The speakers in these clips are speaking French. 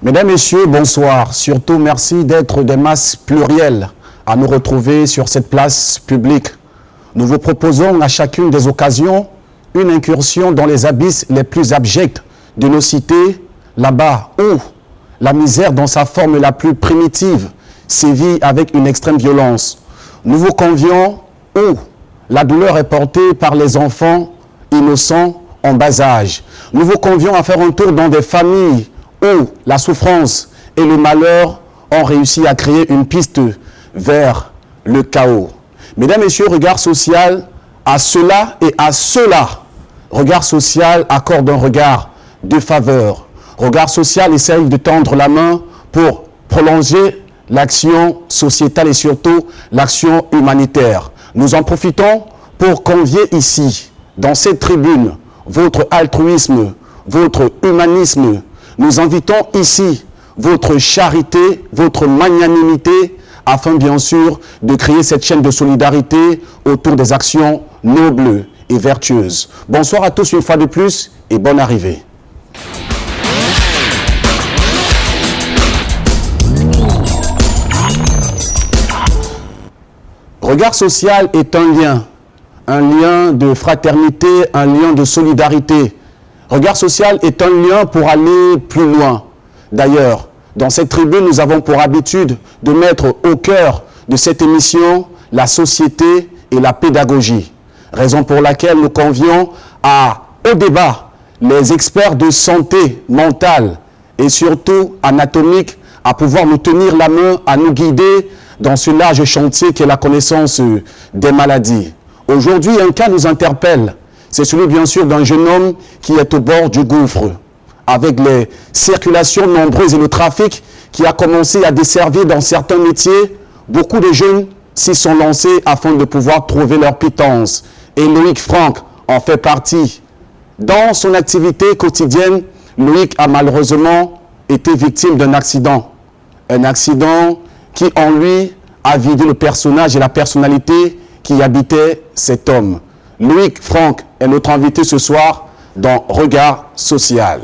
Mesdames, Messieurs, bonsoir. Surtout, merci d'être des masses plurielles à nous retrouver sur cette place publique. Nous vous proposons à chacune des occasions une incursion dans les abysses les plus abjects de nos cités, là-bas où la misère dans sa forme la plus primitive sévit avec une extrême violence. Nous vous convions où la douleur est portée par les enfants innocents en bas âge. Nous vous convions à faire un tour dans des familles où la souffrance et le malheur ont réussi à créer une piste vers le chaos. Mesdames, Messieurs, regard social à cela et à cela. Regard social accorde un regard de faveur. Regard social essaye de tendre la main pour prolonger l'action sociétale et surtout l'action humanitaire. Nous en profitons pour convier ici, dans cette tribune, votre altruisme, votre humanisme. Nous invitons ici votre charité, votre magnanimité, afin bien sûr de créer cette chaîne de solidarité autour des actions nobles et vertueuses. Bonsoir à tous une fois de plus et bonne arrivée. Regard social est un lien de fraternité, un lien de solidarité. Regard social est un lien pour aller plus loin. D'ailleurs, dans cette tribune, nous avons pour habitude de mettre au cœur de cette émission la société et la pédagogie. Raison pour laquelle nous convions au débat les experts de santé mentale et surtout anatomique à pouvoir nous tenir la main, à nous guider dans ce large chantier qui est la connaissance des maladies. Aujourd'hui, un cas nous interpelle. C'est celui, bien sûr, d'un jeune homme qui est au bord du gouffre, avec les circulations nombreuses et le trafic qui a commencé à desservir dans certains métiers. Beaucoup de jeunes s'y sont lancés afin de pouvoir trouver leur pitance. Et Loïc Franck en fait partie. Dans son activité quotidienne, Loïc a malheureusement été victime d'un accident. Un accident qui, en lui, a vidé le personnage et la personnalité qui habitait cet homme. Loïc Franck est notre invité ce soir dans Regard social.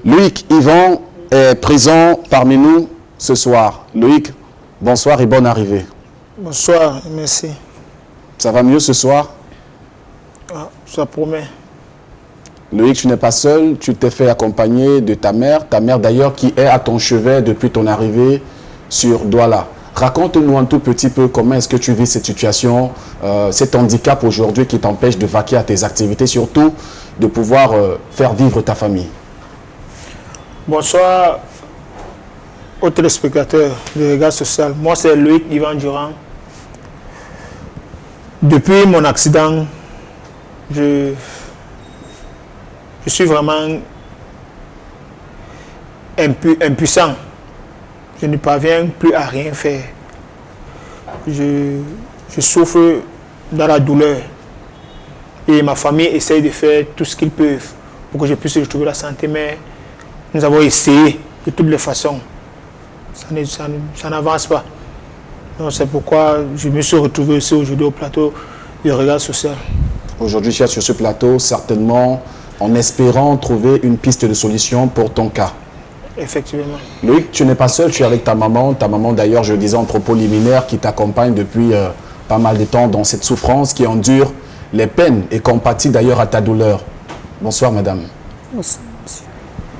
Loïc Yvan est présent parmi nous ce soir. Loïc, bonsoir et bonne arrivée. Bonsoir, merci. Ça va mieux ce soir? Ah, ça promet. Loïc, tu n'es pas seul, tu t'es fait accompagner de ta mère d'ailleurs qui est à ton chevet depuis ton arrivée sur Douala. Raconte-nous un tout petit peu comment est-ce que tu vis cette situation, cet handicap aujourd'hui qui t'empêche de vaquer à tes activités, surtout de pouvoir faire vivre ta famille. Bonsoir aux téléspectateurs de Regard social. Moi, c'est Loïc Yvan Durand. Depuis mon accident, je suis vraiment impuissant. Je ne parviens plus à rien faire. Je souffre dans la douleur. Et ma famille essaye de faire tout ce qu'ils peuvent pour que je puisse retrouver la santé. Mais nous avons essayé de toutes les façons. Ça n'avance pas. Donc c'est pourquoi je me suis retrouvé aussi aujourd'hui au plateau du Regard social. Aujourd'hui, tu es sur ce plateau, certainement en espérant trouver une piste de solution pour ton cas. Effectivement. Loïc, tu n'es pas seul, tu es avec ta maman d'ailleurs, je le disais en propos liminaire, qui t'accompagne depuis pas mal de temps dans cette souffrance, qui endure les peines et compatit d'ailleurs à ta douleur. Bonsoir madame. Bonsoir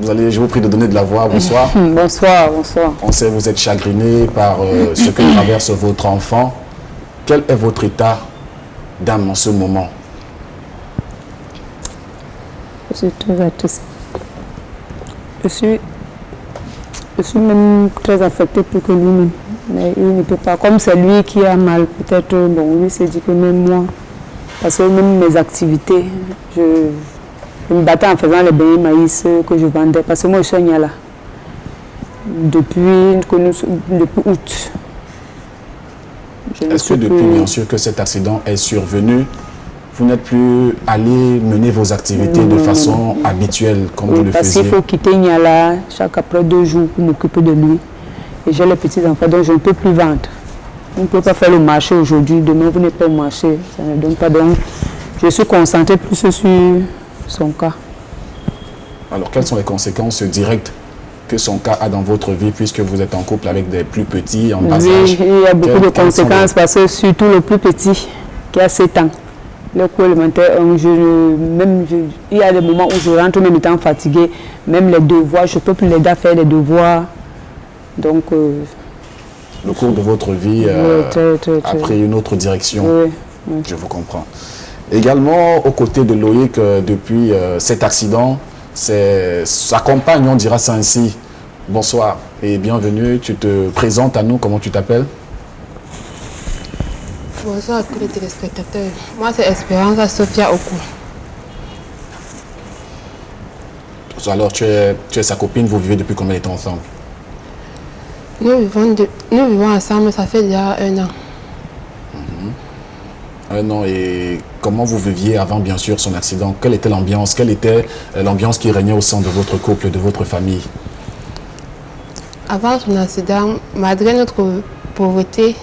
Je monsieur. vous prie de donner de la voix, bonsoir. Bonsoir, bonsoir. On sait que vous êtes chagriné par ce que traverse votre enfant. Quel est votre état d'âme en ce moment? Je suis même très affectée plus que lui-même. Mais il ne peut pas. Comme c'est lui qui a mal, peut-être, bon, lui s'est dit que même moi, parce que même mes activités, je me battais en faisant les beignets maïs que je vendais. Parce que moi, je suis à Niala. Depuis août. Est-ce que depuis, bien sûr, que cet accident est survenu, vous n'êtes plus allé mener vos activités de façon habituelle, comme vous le faisiez? Parce qu'il faut quitter Niala chaque après 2 jours pour m'occuper de lui. Et j'ai les petits-enfants, donc je ne peux plus vendre. On ne peut pas faire le marché aujourd'hui, demain vous n'êtes pas au marché, ça ne donne pas. Donc je suis concentrée plus sur son cas. Alors, quelles sont les conséquences directes que son cas a dans votre vie, puisque vous êtes en couple avec des plus petits en bas âge? Oui, il y a beaucoup de conséquences parce que surtout le plus petit, qui a 7 ans, le cours élémentaire, il y a des moments où je rentre même étant fatiguée, même les devoirs, je ne peux plus l'aider à faire les devoirs. Donc, le cours de votre vie a pris une autre direction. Oui, oui. Je vous comprends. Également, aux côtés de Loïc, depuis cet accident, c'est sa compagne, on dira ça ainsi. Bonsoir et bienvenue. Tu te présentes à nous, comment tu t'appelles? Bonsoir à tous les téléspectateurs. Moi, c'est Espérance Sophia Oku. Alors, tu es sa copine, vous vivez depuis combien de temps ensemble? Nous vivons ensemble, ça fait déjà 1 an. Un an, et comment vous viviez avant, bien sûr, son accident? Quelle était l'ambiance? Quelle était l'ambiance qui régnait au sein de votre couple, de votre famille? Avant son accident, malgré notre pauvreté,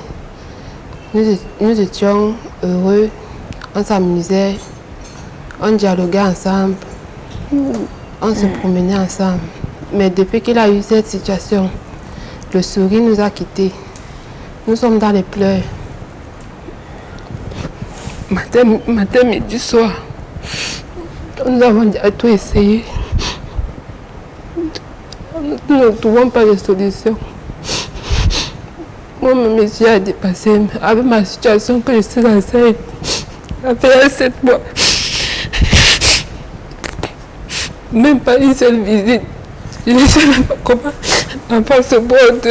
nous étions heureux, on s'amusait, on dialoguait ensemble, on se promenait ensemble. Mais depuis qu'il a eu cette situation, le sourire nous a quittés. Nous sommes dans les pleurs. Matin, midi, soir, nous avons déjà tout essayé. Nous ne trouvons pas de solution. Moi-même, je suis à dépasser avec ma situation que je suis enceinte. Après 7 mois. Même pas une seule visite. Je ne sais même pas comment l'enfant se porte.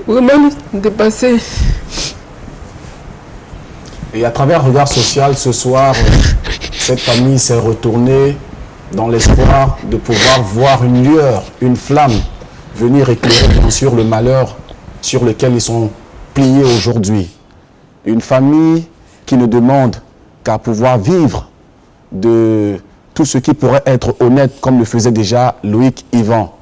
Vraiment dépassé. Et à travers Regard Social, ce soir, cette famille s'est retournée dans l'espoir de pouvoir voir une lueur, une flamme venir éclairer bien sûr le malheur sur lequel ils sont pliés aujourd'hui. Une famille qui ne demande qu'à pouvoir vivre de tout ce qui pourrait être honnête, comme le faisait déjà Loïc Yvan.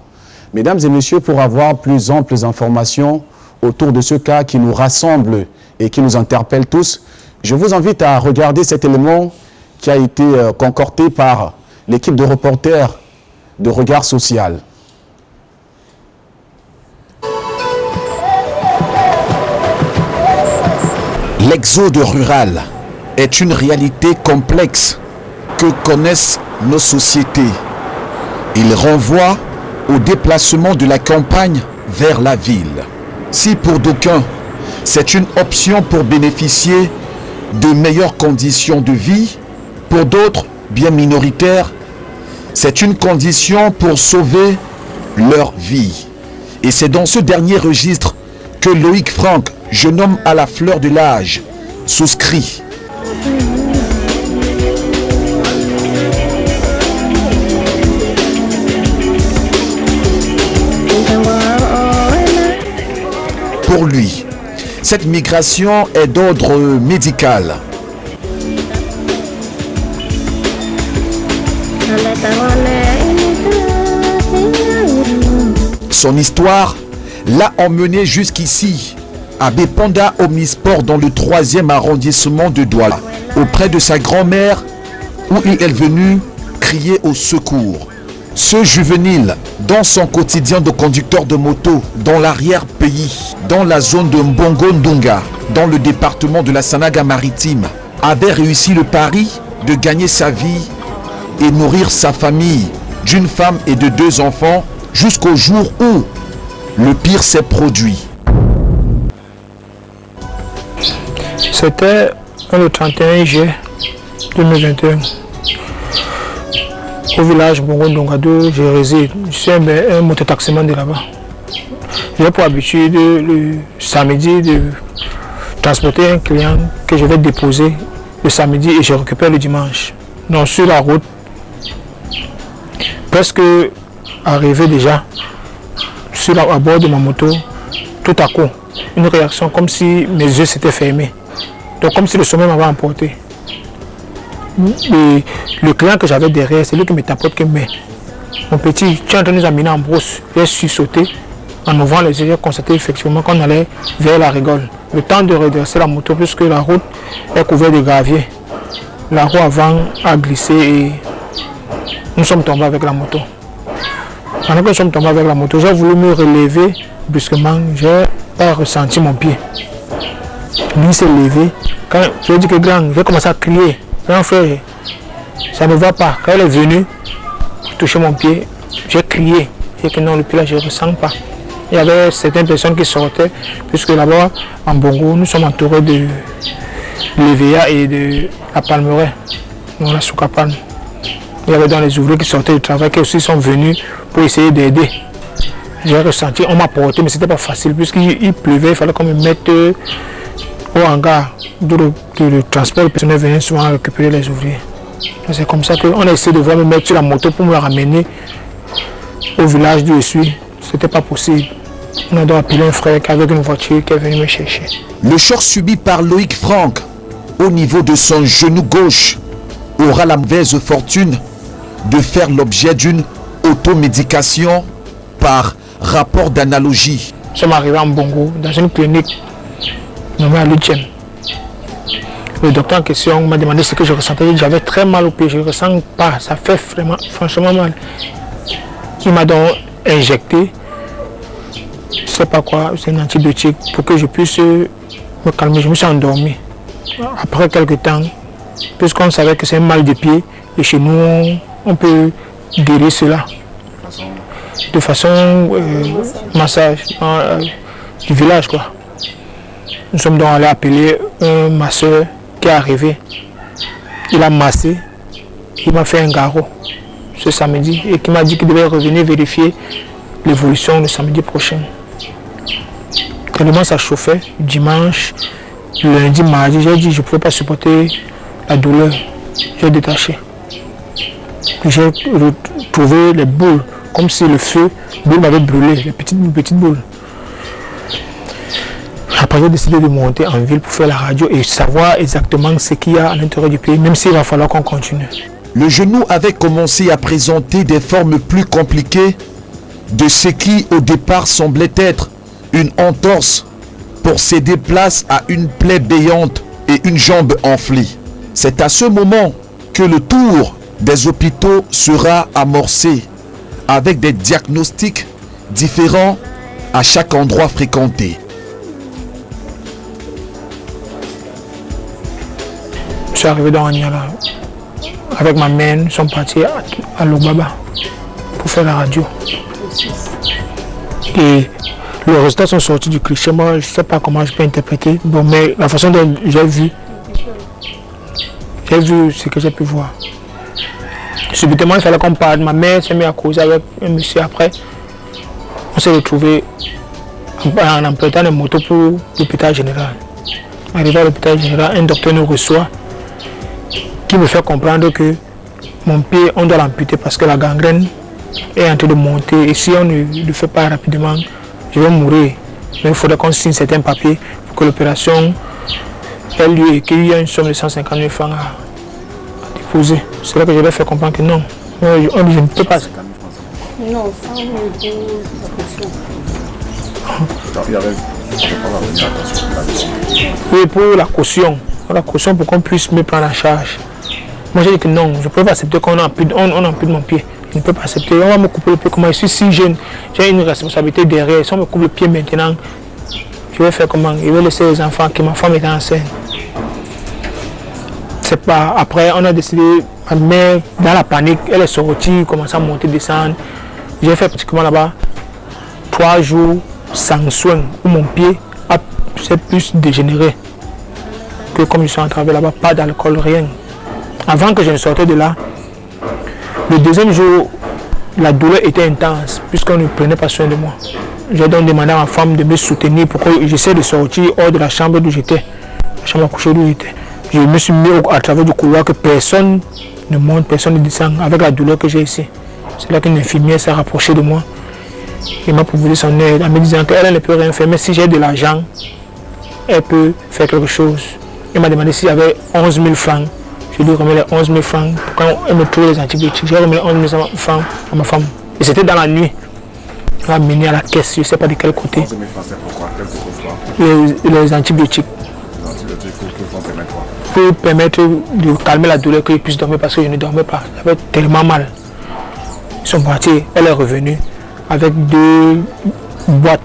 Mesdames et messieurs, pour avoir plus amples informations autour de ce cas qui nous rassemble et qui nous interpelle tous, je vous invite à regarder cet élément qui a été concocté par l'équipe de reporters de Regard Social. L'exode rural est une réalité complexe que connaissent nos sociétés. Il renvoie au déplacement de la campagne vers la ville. Si pour d'aucuns, c'est une option pour bénéficier de meilleures conditions de vie, pour d'autres, bien minoritaires, c'est une condition pour sauver leur vie. Et c'est dans ce dernier registre que Loïc Franck, jeune homme à la fleur de l'âge, souscrit. Pour lui, cette migration est d'ordre médical. Son histoire l'a emmené jusqu'ici, à Bépanda Omnisport dans le 3e arrondissement de Douala, auprès de sa grand-mère où il est venu crier au secours. Ce juvénile, dans son quotidien de conducteur de moto, dans l'arrière-pays, dans la zone de Mbongo-Ndunga, dans le département de la Sanaga-Maritime, avait réussi le pari de gagner sa vie et nourrir sa famille d'une femme et de 2 enfants jusqu'au jour où le pire s'est produit. C'était le 31 juillet 2021. Au village Mbongo-Ndunga 2, je réside. Je suis un mototaximan de là-bas. J'ai pour habitude le samedi de transporter un client que je vais déposer le samedi et je récupère le dimanche. Donc sur la route, presque arrivé déjà à bord de ma moto, tout à coup, une réaction comme si mes yeux s'étaient fermés. Donc comme si le sommeil m'avait emporté. Et le client que j'avais derrière, c'est lui qui me tapote que mais mon petit, tu es en train de nous amener en brousse. J'ai su sauter. En ouvrant les yeux, j'ai constaté effectivement qu'on allait vers la rigole. Le temps de redresser la moto, puisque la route est couverte de gravier. La roue avant a glissé et nous sommes tombés avec la moto. Pendant que nous sommes tombés avec la moto, j'ai voulu me relever brusquement, je n'ai pas ressenti mon pied. Lui s'est levé. Quand je lui ai dit que grand, j'ai commencé à crier. Grand frère, ça ne va pas. Quand elle est venue toucher mon pied, j'ai crié. J'ai dit que non, le pied là, je ne ressens pas. Il y avait certaines personnes qui sortaient, puisque là-bas, en Bongo, nous sommes entourés de l'EVA et de la Palmeraie, dans la Soukapane. Il y avait dans les ouvriers qui sortaient du travail, qui aussi sont venus pour essayer d'aider. J'ai ressenti, on m'a porté, mais ce n'était pas facile, puisqu'il pleuvait, il fallait qu'on me mette au hangar de transport. Le personnel venait souvent récupérer les ouvriers. C'est comme ça qu'on a essayé de me mettre sur la moto pour me ramener au village d'où je suis. Ce n'était pas possible. On a dû appeler un frère qui avait une voiture qui est venu me chercher. Le choc subi par Loïc Franck au niveau de son genou gauche aura la mauvaise fortune de faire l'objet d'une automédication par rapport d'analogie. Nous sommes arrivés en Bongo, dans une clinique nommée à Luchem. Le docteur en question m'a demandé ce que je ressentais. J'avais très mal au pied, je ne ressens pas, ça fait vraiment, franchement mal. Il m'a donc injecté, je ne sais pas quoi, c'est un antibiotique pour que je puisse me calmer. Je me suis endormi. Après quelques temps, puisqu'on savait que c'est un mal de pied, et chez nous, on peut guérir cela. De façon massage du village, quoi. Nous sommes donc allés appeler un masseur qui est arrivé. Il a massé, il m'a fait un garrot ce samedi et qui m'a dit qu'il devait revenir vérifier l'évolution le samedi prochain. Tellement ça chauffait, dimanche, lundi, mardi, j'ai dit je ne pouvais pas supporter la douleur. J'ai détaché. J'ai retrouvé les boules, comme si le feu m'avait brûlé, les petites boules. Après, j'ai décidé de monter en ville pour faire la radio et savoir exactement ce qu'il y a à l'intérieur du pays, même s'il va falloir qu'on continue. Le genou avait commencé à présenter des formes plus compliquées de ce qui au départ semblait être une entorse pour céder place à une plaie béante et une jambe enflée. C'est à ce moment que le tour des hôpitaux sera amorcé avec des diagnostics différents à chaque endroit fréquenté. Je suis arrivé dans Anyala. Avec ma mère, nous sommes partis à Lobaba pour faire la radio. Et les résultats sont sortis du cliché. Moi, je ne sais pas comment je peux interpréter. Bon, mais la façon dont j'ai vu ce que j'ai pu voir. Subitement, il fallait qu'on parle. Ma mère s'est mise à causer avec un monsieur après. On s'est retrouvés en empruntant une moto pour l'hôpital général. Arrivé à l'hôpital général, un docteur nous reçoit qui me fait comprendre que mon pied, on doit l'amputer parce que la gangrène est en train de monter. Et si on ne le fait pas rapidement, je vais mourir. Mais il faudrait qu'on signe certains papiers pour que l'opération ait lieu et qu'il y ait une somme de 150 000 francs à déposer. C'est là que je vais faire comprendre que non, je ne peux pas. Non, ça, on Oui, pour la caution. La caution pour qu'on puisse me prendre en charge. Moi j'ai dit que non, je ne peux pas accepter qu'on ampute mon pied. Je ne peux pas accepter. On va me couper le pied. Comment je suis si jeune, j'ai une responsabilité derrière. Si on me coupe le pied maintenant, je vais faire comment? Je vais laisser les enfants, que ma femme est enceinte. C'est pas. Après, on a décidé, ma mère, dans la panique, elle est sortie, commence à monter, descendre. J'ai fait pratiquement là-bas 3 jours sans soin, où mon pied s'est plus dégénéré que comme je suis en travail là-bas, pas d'alcool, rien. Avant que je ne sortais de là, le deuxième jour, la douleur était intense puisqu'on ne prenait pas soin de moi. J'ai donc demandé à ma femme de me soutenir pour que j'essaie de sortir hors de la chambre d'où j'étais, la chambre à coucher d'où j'étais. Je me suis mis à travers du couloir que personne ne monte, personne ne descend avec la douleur que j'ai ici. C'est là qu'une infirmière s'est rapprochée de moi et m'a proposé son aide en me disant qu'elle ne peut rien faire, mais si j'ai de l'argent, elle peut faire quelque chose. Elle m'a demandé s'il y avait 11 000 francs. Je lui ai remis les 11 000 francs pour qu'elle me trouve les antibiotiques. J'ai remis les 11 000 francs à ma femme. Et c'était dans la nuit. Elle m'a mené à la caisse, je ne sais pas de quel côté. 11 000 francs, c'est pourquoi? Quel Les antibiotiques. Les antibiotiques pour permettre quoi? Pour permettre de calmer la douleur, que je puisse dormir parce que je ne dormais pas. J'avais tellement mal. son boîtier. Elle est revenue avec 2 boîtes.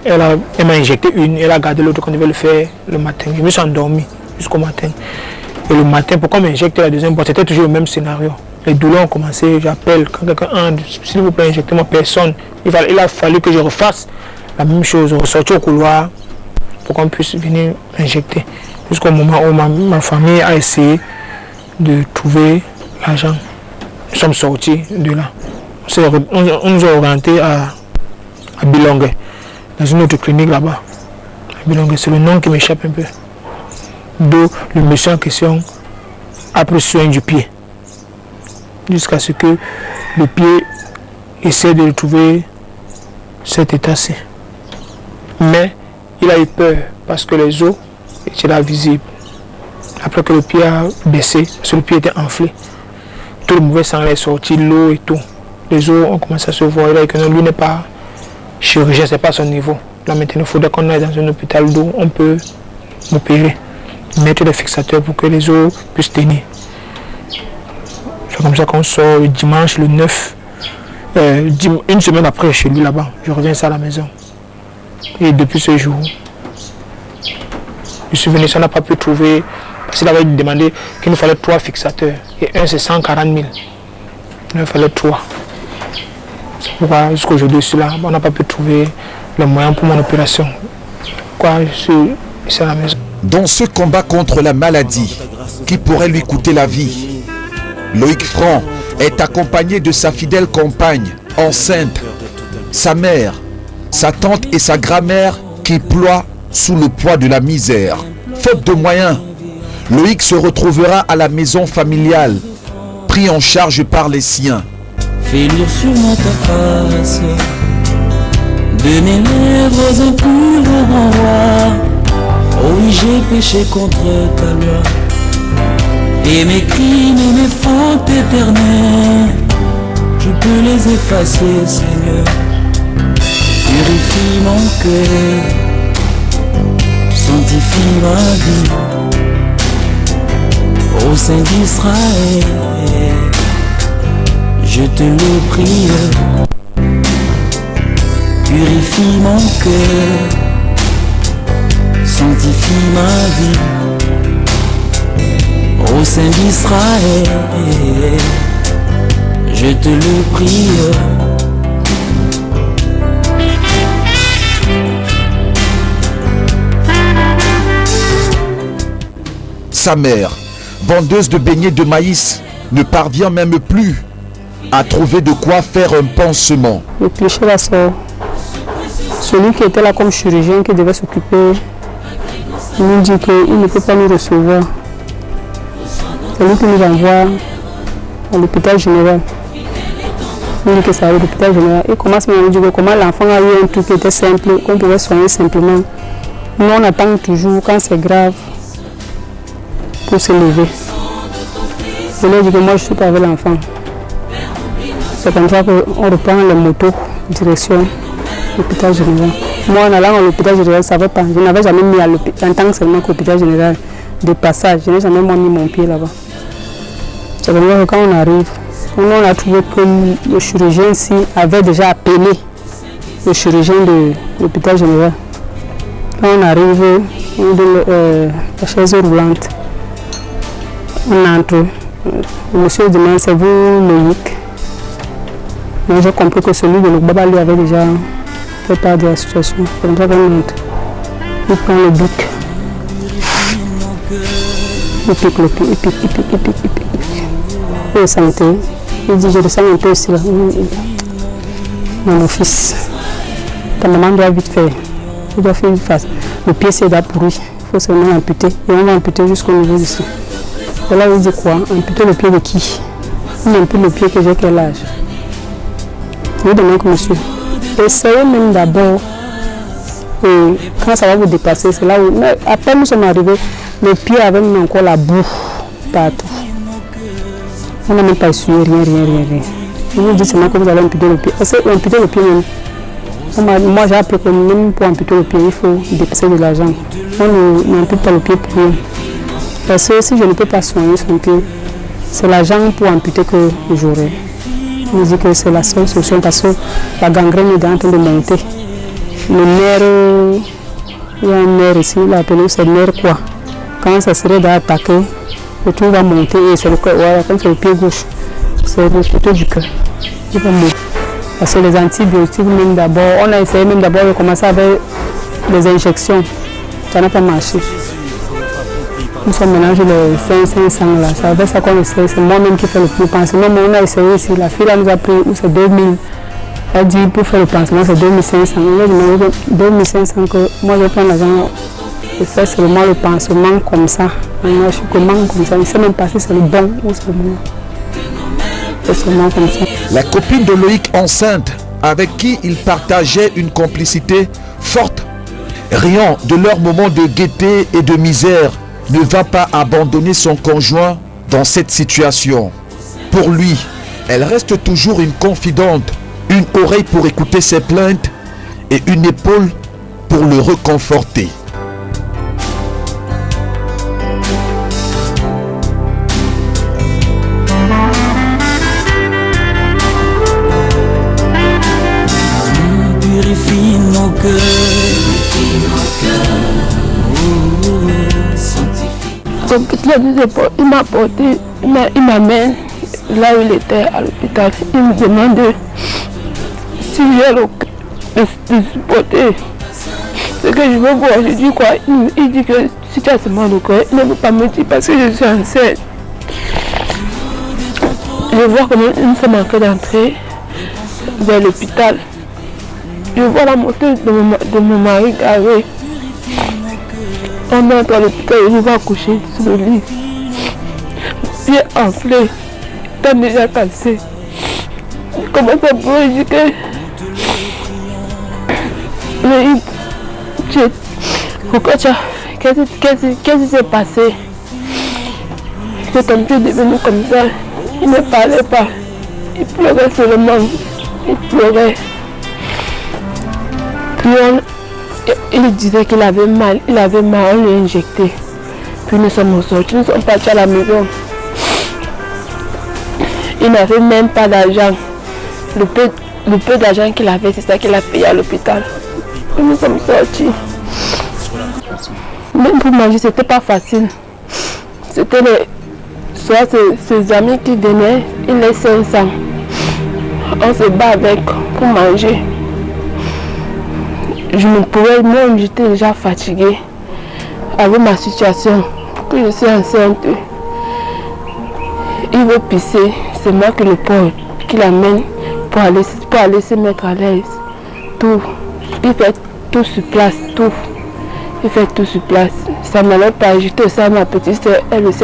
Elle m'a injecté une, elle a gardé l'autre quand elle devait le faire le matin. Je me suis endormi jusqu'au matin. Et le matin, pourquoi m'injecter la deuxième boîte? C'était toujours le même scénario. Les douleurs ont commencé, j'appelle, quand quelqu'un s'il vous plaît, injectez-moi, personne. Il a fallu que je refasse la même chose, ressortir au couloir pour qu'on puisse venir injecter. Jusqu'au moment où ma famille a essayé de trouver l'argent. Nous sommes sortis de là. On nous a orientés à Bilongue, dans une autre clinique là-bas. Bilongue, c'est le nom qui m'échappe un peu. D'où le monsieur en question a pris soin du pied. Jusqu'à ce que le pied essaie de retrouver cet état-ci. Mais il a eu peur parce que les os étaient là visibles. Après que le pied a baissé, parce que le pied était enflé, tout le mauvais sang est sorti, l'eau et tout. Les os ont commencé à se voir. Il a dit que non, lui n'est pas chirurgien, ce n'est pas à son niveau. Là maintenant, il faudrait qu'on aille dans un hôpital d'eau, on peut m'opérer, mettre des fixateurs pour que les os puissent tenir. C'est comme ça qu'on sort le dimanche, le 9, une semaine après chez lui là-bas. Je reviens ça à la maison. Et depuis ce jour, je suis venu, ça n'a pas pu trouver, parce qu'il avait demandé qu'il nous fallait 3 fixateurs. Et un c'est 140 000. Il fallait 3. C'est pourquoi jusqu'aujourd'hui je suis là, on n'a pas pu trouver les moyens pour mon opération. Pourquoi je suis ici à la maison. Dans ce combat contre la maladie qui pourrait lui coûter la vie, Loïc Franc est accompagné de sa fidèle compagne, enceinte, sa mère, sa tante et sa grand-mère qui ploient sous le poids de la misère. Faute de moyens, Loïc se retrouvera à la maison familiale, pris en charge par les siens. Fais lire sur ta face, de mes lèvres un pur renvoi. Oh oui, j'ai péché contre ta loi, et mes crimes et mes fautes éternelles, je peux les effacer, Seigneur. Purifie mon cœur, sanctifie ma vie, ô Saint d'Israël, je te le prie. Purifie mon cœur, sanctifie ma vie, ô Saint d'Israël, je te le prie. Sa mère, vendeuse de beignets de maïs, ne parvient même plus à trouver de quoi faire un pansement. Le cliché là sort. Celui qui était là comme chirurgien qui devait s'occuper, il nous dit qu'il ne peut pas nous recevoir. C'est lui qui nous envoie à l'hôpital général. Il dit que c'est à l'hôpital général. Il commence à nous dire comment l'enfant a eu un truc qui était simple, qu'on pouvait soigner simplement. Nous on attend toujours quand c'est grave pour se lever. Je lui ai dit que moi je suis pas avec l'enfant. C'est comme ça qu'on reprend les motos, direction l'hôpital général. Moi en allant à l'hôpital général, je ne savais pas. Je n'avais jamais mis à l'hôpital, en tant que seulement qu'à l'hôpital général de passage. Je n'ai jamais mis mon pied là-bas. C'est comme ça que quand on arrive, on a trouvé que le chirurgien ici avait déjà appelé le chirurgien de l'hôpital général. Quand on arrive, on donne la chaise roulante. On entre. Le monsieur demande, c'est vous Loïc? Mais j'ai compris que celui de Lobaba lui avait déjà fait part de la situation. C'est comme ça qu'on entre. Il prend le bic. Il pique le pied, il pique. Il sentait. Il dit, je ressens un peu ici là. Mon fils, ta maman doit vite faire. Il doit faire une face. Le pied c'est déjà pourri. Il faut seulement amputer. Et on va amputer jusqu'au niveau d'ici. Et là, il dit quoi? Amputer le pied de qui? Il ampute le pied que j'ai quel âge? Je demande que monsieur, essayez même d'abord. Et quand ça va vous dépasser, c'est là où. Mais après, nous sommes arrivés, le pied avait même encore la boue partout. On n'a même pas essuyé, rien. Je vous dis seulement que vous allez amputer le pied. Parce que amputer le pied même. Moi, j'ai appris que même pour amputer le pied, il faut dépenser de l'argent. On n'ampute pas le pied pour rien. Parce que si je ne peux pas soigner son pied, c'est l'argent pour amputer que j'aurai. Je dis que c'est la seule solution parce que la gangrène est en train de monter. Le nerf, il y a un nerf ici, il a appelé c'est le nerf quoi. Quand ça serait d'attaquer, le tout va monter et c'est le cœur, voilà, comme c'est le pied gauche, c'est le côté du cœur. Il va monter. Parce que les antibiotiques, même d'abord, on a essayé même d'abord de commencer avec les injections. Ça n'a pas marché. Nous sommes mélangés les 500 là. C'est avec ça qu'on essaie. C'est moi-même qui fais le plus pansement. On a essayé ici. La fille là nous a pris, c'est 2000. Elle dit pour faire le pansement, c'est 2500. On a demandé 2500 que moi je prends l'argent et faire seulement le pansement comme ça. Je suis comment comme ça. Je ne sais même pas si c'est le bon ou c'est le bon. C'est seulement comme ça. La copine de Loïc enceinte, avec qui il partageait une complicité forte, riant de leur moment de gaieté et de misère, ne va pas abandonner son conjoint dans cette situation. Pour lui, elle reste toujours une confidente, une oreille pour écouter ses plaintes et une épaule pour le réconforter. Purifie nos cœurs. Il m'a porté, il m'amène là où il était à l'hôpital. Il me demande si j'ai le cœur de supporter ce que je veux voir. Je dis quoi? Il dit que si tu as seulement le cœur, il ne veut pas me dire parce que je suis enceinte. Je vois comment nous sommes en train d'entrer vers l'hôpital. Je vois la moto de mon mari garée. On entre à l'hôpital et je vais accoucher sur le lit. Pied enflé, t'as déjà cassé. Comment ça peut dire que... Mais pourquoi qu'est-ce qui s'est passé? Que ton pied est devenu comme ça. Il ne parlait pas. Il pleurait seulement. Il pleurait. Puis il disait qu'il avait mal, on l'a injecté. Puis nous sommes sortis, nous sommes partis à la maison. Il n'avait même pas d'argent. Le peu d'argent qu'il avait, c'est ça qu'il a payé à l'hôpital. Puis nous sommes sortis. Même pour manger, c'était pas facile. C'était soit ses amis qui donnaient, il les 500. On se bat avec pour manger. Je me pouvais, moi j'étais déjà fatiguée avec ma situation, que je suis enceinte. Il veut pisser, c'est moi qui le porte, qui l'amène pour aller se mettre à l'aise. Tout, il fait tout sur place, tout. Il fait tout sur place. Ça ne m'allait pas, j'étais aussi à ma petite soeur, elle aussi,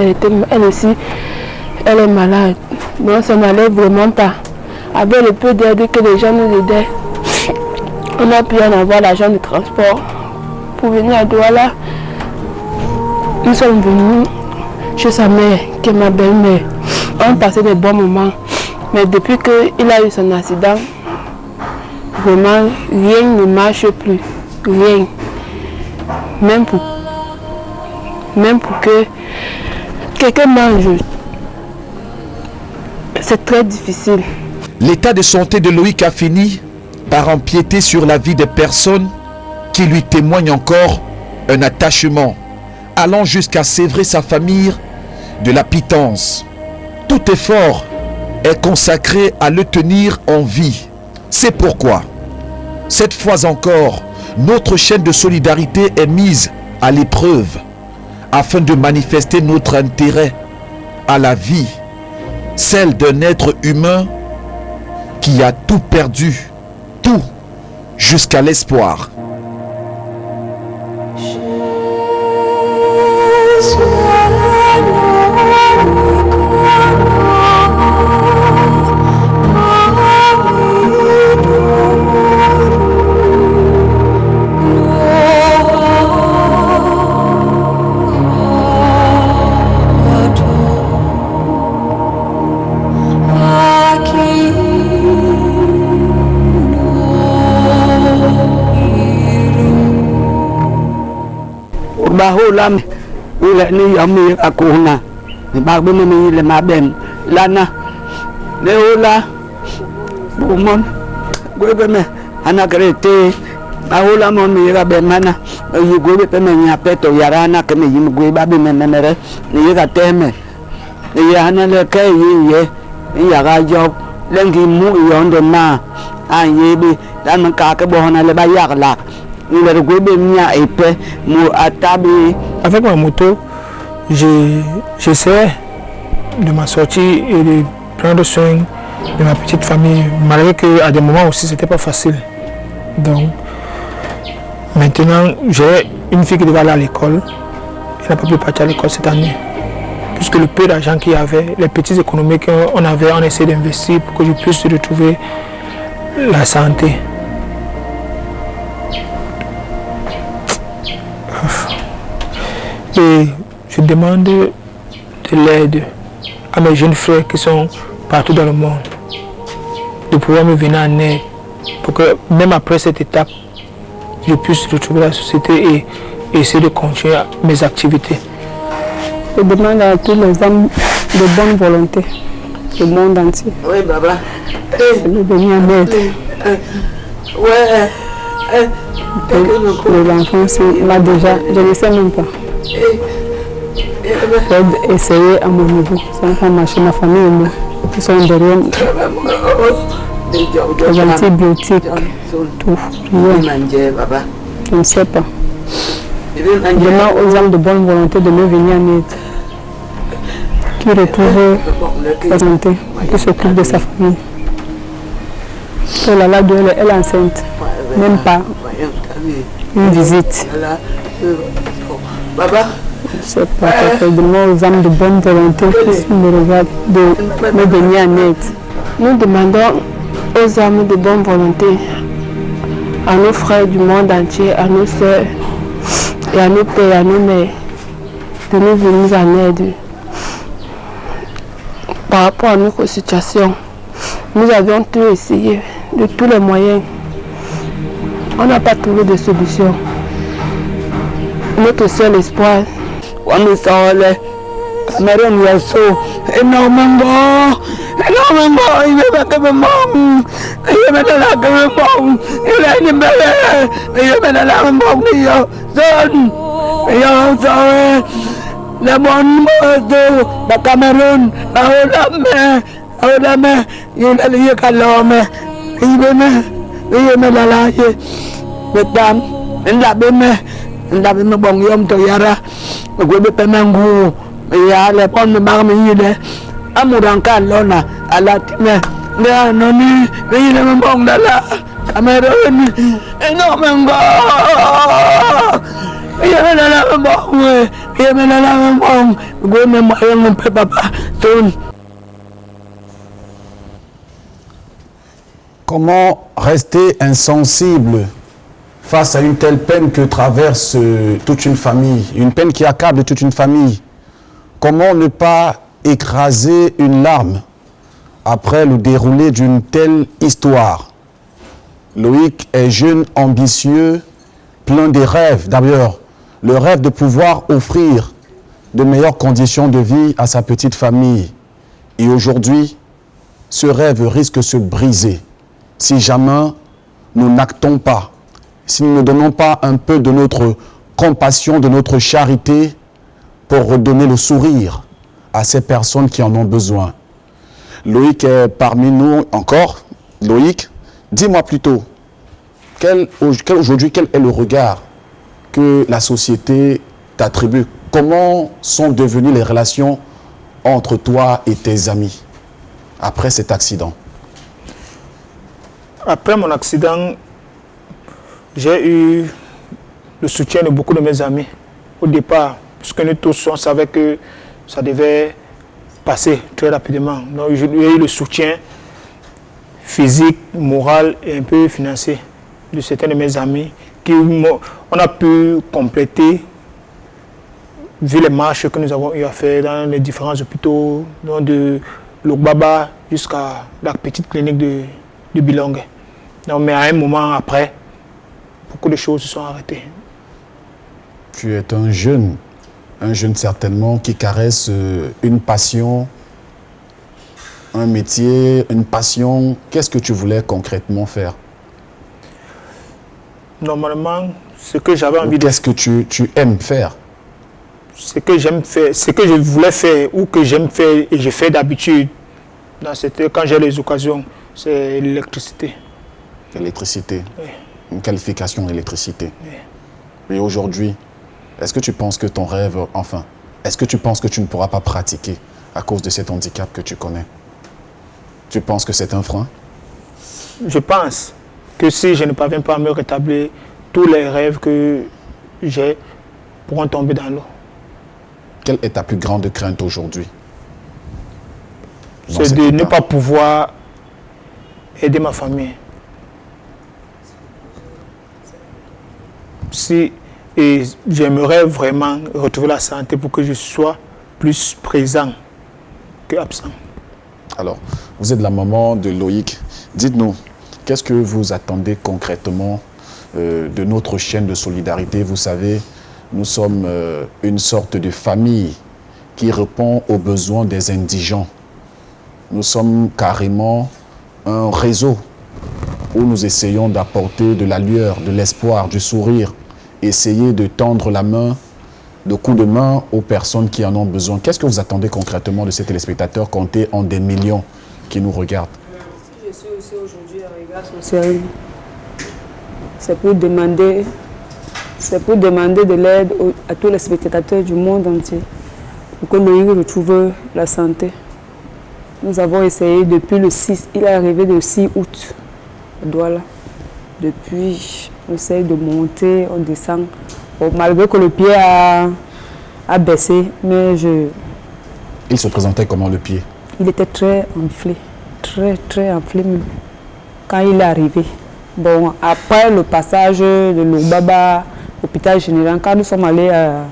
elle est malade. Donc ça n'allait vraiment pas. Avec le peu d'aide que les gens nous aidaient, on a pu en avoir l'argent de transport pour venir à Douala. Nous sommes venus chez sa mère, qui est ma belle-mère. On passait des bons moments. Mais depuis qu'il a eu son accident, vraiment, rien ne marche plus. Rien. Même pour que quelqu'un mange, c'est très difficile. L'état de santé de Loïc a fini par empiéter sur la vie des personnes qui lui témoignent encore un attachement, allant jusqu'à sévrer sa famille de la pitance. Tout effort est consacré à le tenir en vie. C'est pourquoi, cette fois encore, notre chaîne de solidarité est mise à l'épreuve afin de manifester notre intérêt à la vie, celle d'un être humain qui a tout perdu, tout jusqu'à l'espoir. Bahola ule ni yami akuna ni bagbe ni le mabem lana leola Bon, Gwebeme, Anagrete, Aola Momira Bemana, you go with them in your pet or Yarana, can you go baby menere, you got them. Yana le Kay, ye, Yara job, Lengi Mu on the ma, and ye be, Dan Kakabon, Alebayarla. Il est regroupé Mia et Pe, Mou Atabi. Avec ma moto, j'essaie de m'en sortir et de prendre soin de ma petite famille, malgré qu'à des moments aussi c'était pas facile. Donc maintenant j'ai une fille qui devait aller à l'école, elle n'a pas pu partir à l'école cette année. Puisque le peu d'argent qu'il y avait, les petites économies qu'on avait, on essaie d'investir pour que je puisse retrouver la santé. Et je demande de l'aide à mes jeunes frères qui sont partout dans le monde, de pouvoir me venir en aide pour que même après cette étape, je puisse retrouver la société et essayer de continuer mes activités. Je demande à tous les hommes de bonne volonté, du monde entier, Oui, Baba. de me venir en aide. Ouais. Pour les enfants, là déjà, je ne sais même pas. Je vais essayer à mon niveau. Ça va marcher, ma famille et moi. Ils sont derrière les antibiotiques, tout. Je ne sais pas. Je demande aux hommes de bonne volonté de me venir en aide, qui retrouvent la santé, qui s'occupent de sa famille. Oh là là, elle est enceinte, même pas une visite. Baba. Je sais pas, je demande aux hommes de bonne volonté qui me regardent de me venir en aide. Nous demandons aux hommes de bonne volonté, à nos frères du monde entier, à nos soeurs et à nos pères et à nos mères, de nous venir en aide par rapport à notre situation. Nous avions tout essayé, de tous les moyens. On n'a pas trouvé de solution. Notre seul espoir, On est allé. Cameroun, il y a ça. Énormément. Il veut pas que me manque. Il veut pas que me manque. Il a une belle. Il veut pas que me manque. Il y a zone. Il y a ça. Le bon mot de Cameroun. La main. Il a lié qu'à l'homme. Il veut me la lâcher. Mesdames, il a bien. Ndabi me bong yom to yara go be pemangu ya le pon me bar me yide amuran kan lona ala time le anoni le me bong dala Cameroun enorme go ya me dala me bong ya me dala me bong go me moyen mon papa ton. Comment rester insensible face à une telle peine que traverse toute une famille, une peine qui accable toute une famille? Comment ne pas écraser une larme après le déroulé d'une telle histoire? Loïc est jeune, ambitieux, plein de rêves. D'ailleurs, le rêve de pouvoir offrir de meilleures conditions de vie à sa petite famille. Et aujourd'hui, ce rêve risque de se briser si jamais nous n'actons pas, si nous ne donnons pas un peu de notre compassion, de notre charité pour redonner le sourire à ces personnes qui en ont besoin. Loïc est parmi nous encore. Loïc, dis-moi plutôt, aujourd'hui, quel est le regard que la société t'attribue? Comment sont devenues les relations entre toi et tes amis après cet accident? Après mon accident, j'ai eu le soutien de beaucoup de mes amis au départ, puisque nous tous on savait que ça devait passer très rapidement. Donc j'ai eu le soutien physique, moral et un peu financier de certains de mes amis qui on a pu compléter vu les marches que nous avons eu à faire dans les différents hôpitaux, de Logbaba jusqu'à la petite clinique de Bilongue. Non, mais à un moment après, beaucoup de choses se sont arrêtées. Tu es un jeune certainement qui caresse une passion un métier, une passion? Qu'est-ce que tu voulais concrètement faire? Normalement, ce que j'avais envie de Qu'est-ce que tu aimes faire? ce que j'aime faire, ce que je voulais faire ou que j'aime faire et je fais d'habitude quand j'ai les occasions, c'est l'électricité. L'électricité. Oui. Une qualification électricité. Oui. Et aujourd'hui, est-ce que tu penses que ton rêve, est-ce que tu penses que tu ne pourras pas pratiquer à cause de cet handicap que tu connais? Tu penses que c'est un frein? Je pense que si je ne parviens pas à me rétablir, tous les rêves que j'ai pourront tomber dans l'eau. Quelle est ta plus grande crainte aujourd'hui? C'est de ne pas pouvoir aider ma famille. Et j'aimerais vraiment retrouver la santé pour que je sois plus présent qu'absent. Alors, vous êtes la maman de Loïc. Dites-nous, qu'est-ce que vous attendez concrètement de notre chaîne de solidarité? Vous savez, nous sommes une sorte de famille qui répond aux besoins des indigents. Nous sommes carrément un réseau où nous essayons d'apporter de la lueur, de l'espoir, du sourire, essayer de tendre la main, de coups de main aux personnes qui en ont besoin. Qu'est-ce que vous attendez concrètement de ces téléspectateurs comptés en des millions qui nous regardent? Si je suis aussi aujourd'hui à Regard Social, c'est pour demander de l'aide à tous les spectateurs du monde entier pour que Loïc retrouve la santé. Nous avons essayé depuis le 6, il est arrivé le 6 août à Douala. Depuis, on essaye de monter, on descend. Bon, malgré que le pied a baissé, mais Il se présentait comment le pied? il était très enflé, très enflé même, quand il est arrivé. Bon, après le passage de l'Obaba, hôpital général, quand nous sommes allés à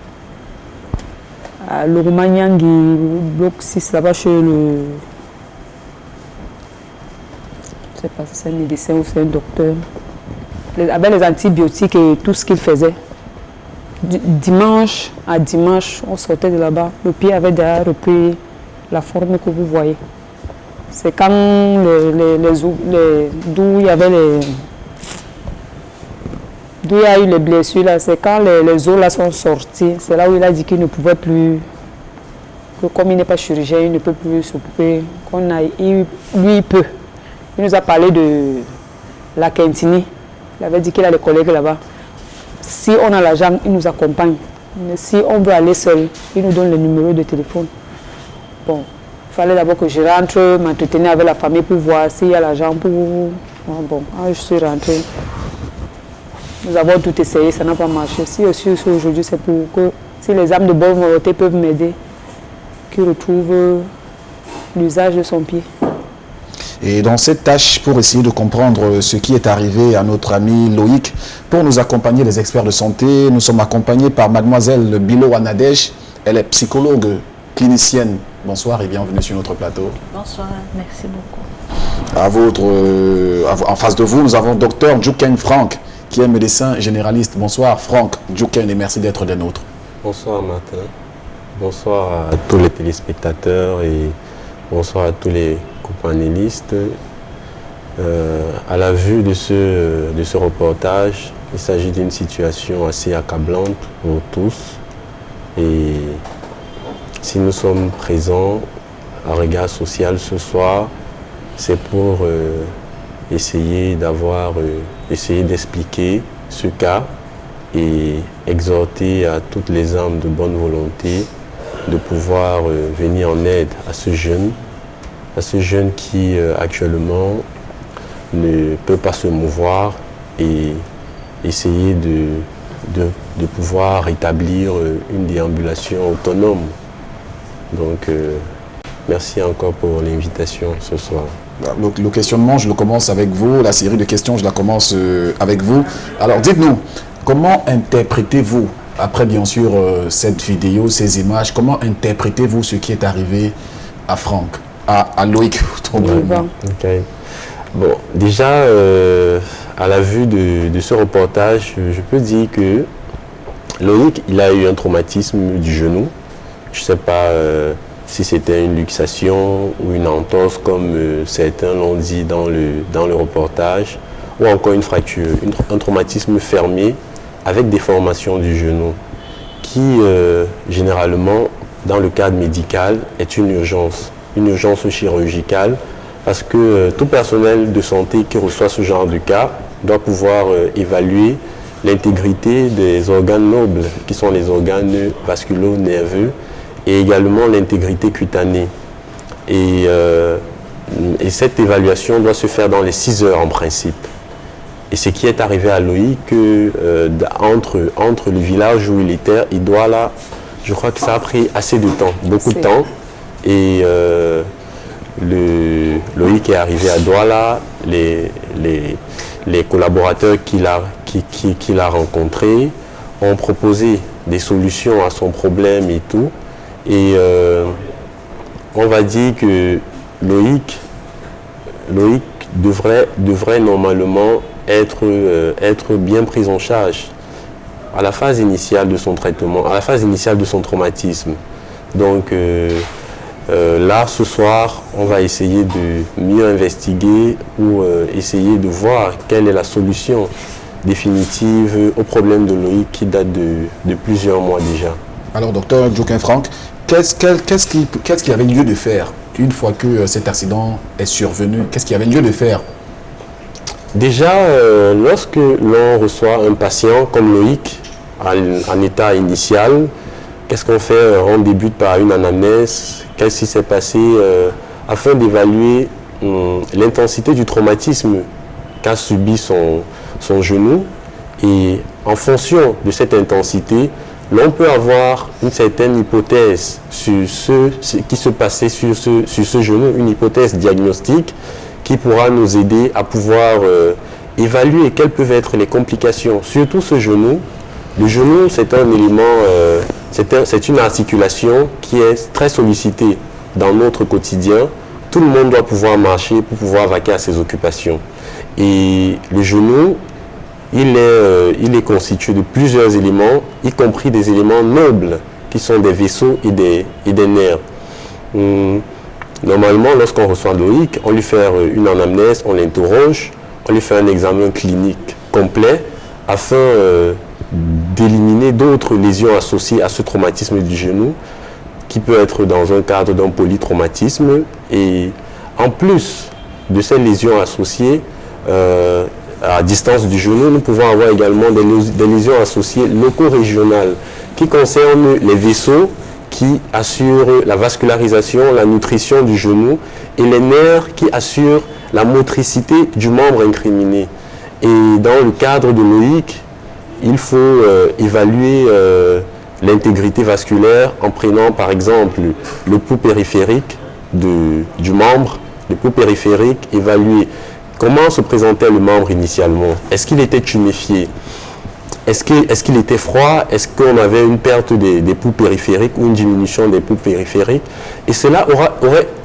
l'Orumanyangi, bloc 6, là-bas chez le... Je ne sais pas si c'est un médecin ou c'est un docteur. Avec les antibiotiques et tout ce qu'il faisait. Dimanche à dimanche, on sortait de là-bas. Le pied avait déjà repris la forme que vous voyez. C'est quand d'où il y avait d'où il y a eu les blessures là, c'est quand les os là sont sortis. C'est là où il a dit qu'il ne pouvait plus, que comme il n'est pas chirurgien, il ne peut plus s'occuper. Lui, il peut. Il nous a parlé de la Quintini. Il avait dit qu'il a des collègues là-bas. Si on a l'argent, il nous accompagne. Mais si on veut aller seul, il nous donne le numéro de téléphone. Bon, il fallait d'abord que je rentre, m'entretenir avec la famille pour voir s'il y a l'argent pour... Bon, je suis rentrée. Nous avons tout essayé, ça n'a pas marché. Si aussi aujourd'hui, c'est pour que si les âmes de bonne volonté peuvent m'aider, qu'il retrouve l'usage de son pied. Et dans cette tâche, pour essayer de comprendre ce qui est arrivé à notre ami Loïc, pour nous accompagner les experts de santé, nous sommes accompagnés par mademoiselle Bilo Anadej. Elle est psychologue clinicienne. Bonsoir et bienvenue sur notre plateau. Bonsoir, merci beaucoup. En face de vous, nous avons docteur Djuken Franck, qui est médecin généraliste. Bonsoir Franck Djuken et merci d'être des nôtres. Bonsoir Martin. Bonsoir à tous les téléspectateurs et bonsoir à tous les co-panélistes. À la vue de ce reportage, il s'agit d'une situation assez accablante pour tous. Et si nous sommes présents à Regard Social ce soir, c'est pour essayer d'expliquer ce cas et exhorter à toutes les âmes de bonne volonté de pouvoir venir en aide à ce jeune qui actuellement ne peut pas se mouvoir et essayer de pouvoir établir une déambulation autonome. Donc, merci encore pour l'invitation ce soir. Le questionnement, je le commence avec vous. La série de questions, je la commence avec vous. Alors, dites-nous, comment interprétez-vous, après bien sûr cette vidéo, ces images, comment interprétez-vous ce qui est arrivé à Franck, à Loïc? Okay. Bon, déjà, à la vue de ce reportage, je peux dire que Loïc, il a eu un traumatisme du genou. Je ne sais pas si c'était une luxation ou une entorse, comme certains l'ont dit dans le reportage, ou encore une fracture, un traumatisme fermé avec déformation du genou, qui généralement, dans le cadre médical, est une urgence chirurgicale, parce que tout personnel de santé qui reçoit ce genre de cas doit pouvoir évaluer l'intégrité des organes nobles, qui sont les organes vasculo-nerveux, et également l'intégrité cutanée. Et cette évaluation doit se faire dans les 6 heures en principe. Et ce qui est arrivé à Loïc, entre le village où il était, il doit là, je crois que ça a pris assez de temps, beaucoup de temps. Et Loïc est arrivé à Douala, les collaborateurs qu'il a rencontrés ont proposé des solutions à son problème et tout. Et on va dire que Loïc devrait normalement être bien pris en charge à la phase initiale de son traitement, à la phase initiale de son traumatisme. Donc là, ce soir, on va essayer de mieux investiguer ou essayer de voir quelle est la solution définitive au problème de Loïc qui date de plusieurs mois déjà. Alors, docteur Joaquin Franck, qu'est-ce qu'il y avait lieu de faire une fois que cet accident est survenu? Qu'est-ce qu'il y avait lieu de faire? Déjà, lorsque l'on reçoit un patient comme Loïc, en état initial, qu'est-ce qu'on fait? On débute par une anamnèse. Qu'est-ce qui s'est passé afin d'évaluer l'intensité du traumatisme qu'a subi son genou. Et en fonction de cette intensité, l'on peut avoir une certaine hypothèse sur ce qui se passait sur ce genou, une hypothèse diagnostique qui pourra nous aider à pouvoir évaluer quelles peuvent être les complications. Surtout ce genou. Le genou, c'est un élément, c'est une articulation qui est très sollicitée dans notre quotidien. Tout le monde doit pouvoir marcher pour pouvoir vaquer à ses occupations. Et le genou, il est constitué de plusieurs éléments, y compris des éléments nobles, qui sont des vaisseaux et des nerfs. Normalement, lorsqu'on reçoit Loïc, on lui fait une anamnèse, on l'interroge, on lui fait un examen clinique complet afin d'éliminer d'autres lésions associées à ce traumatisme du genou, qui peut être dans un cadre d'un polytraumatisme. Et en plus de ces lésions associées, à distance du genou, nous pouvons avoir également des lésions associées loco-régionales qui concernent les vaisseaux qui assurent la vascularisation, la nutrition du genou, et les nerfs qui assurent la motricité du membre incriminé. Et dans le cadre de Loïc, il faut évaluer l'intégrité vasculaire en prenant par exemple le pouls périphérique du membre, le pouls périphérique, évaluer comment se présentait le membre initialement. Est-ce qu'il était tuméfié? Est-ce qu'il était froid? Est-ce qu'on avait une perte des pouls périphériques ou une diminution des pouls périphériques? Et cela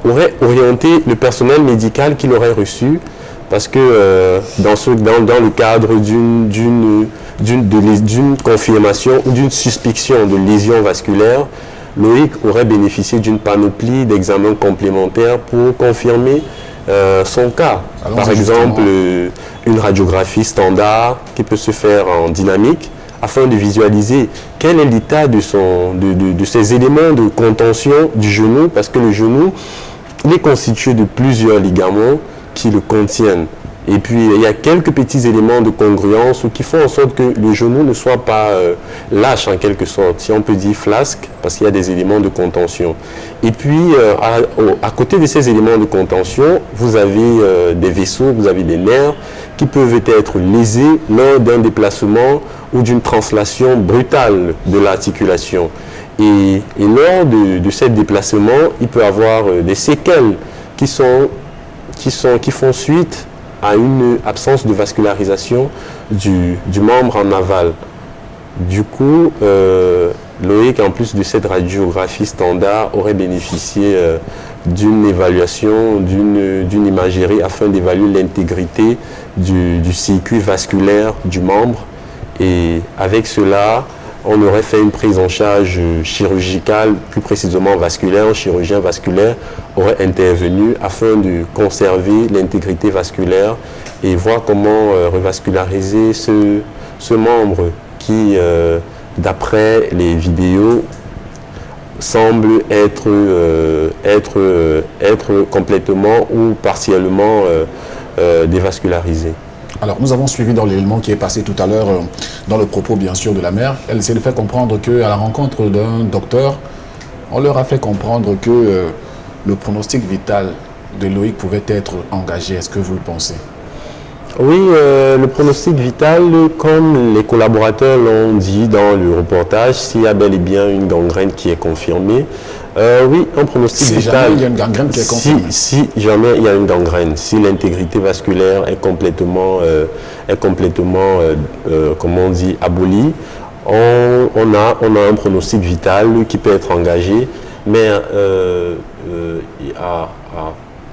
aurait orienté le personnel médical qui l'aurait reçu, parce que dans le cadre d'une confirmation ou d'une suspicion de lésion vasculaire, Loïc aurait bénéficié d'une panoplie d'examens complémentaires pour confirmer son cas. Par exemple, une radiographie standard qui peut se faire en dynamique afin de visualiser quel est l'état de ces éléments de contention du genou, parce que le genou, il est constitué de plusieurs ligaments qui le contiennent. Et puis, il y a quelques petits éléments de congruence qui font en sorte que le genou ne soit pas lâche en quelque sorte, si on peut dire flasque, parce qu'il y a des éléments de contention. Et puis, à côté de ces éléments de contention, vous avez des vaisseaux, vous avez des nerfs qui peuvent être lésés lors d'un déplacement ou d'une translation brutale de l'articulation. Et lors de ces déplacements, il peut y avoir des séquelles qui font suite à une absence de vascularisation du membre en aval. Du coup, Loïc, en plus de cette radiographie standard, aurait bénéficié d'une évaluation, d'une imagerie afin d'évaluer l'intégrité du circuit vasculaire du membre. Et avec cela, on aurait fait une prise en charge chirurgicale, plus précisément vasculaire. Un chirurgien vasculaire aurait intervenu afin de conserver l'intégrité vasculaire et voir comment revasculariser ce membre qui, d'après les vidéos, semble être complètement ou partiellement dévascularisé. Alors, nous avons suivi dans l'élément qui est passé tout à l'heure, dans le propos bien sûr de la mère. Elle s'est fait comprendre qu'à la rencontre d'un docteur, on leur a fait comprendre que le pronostic vital de Loïc pouvait être engagé. Est-ce que vous le pensez? Oui, le pronostic vital, comme les collaborateurs l'ont dit dans le reportage, s'il y a bel et bien une gangrène qui est confirmée, oui, un pronostic vital. Si jamais il y a une gangrène qui est confirmée. Si jamais il y a une gangrène, si l'intégrité vasculaire est complètement comment on dit, abolie, on a un pronostic vital qui peut être engagé, mais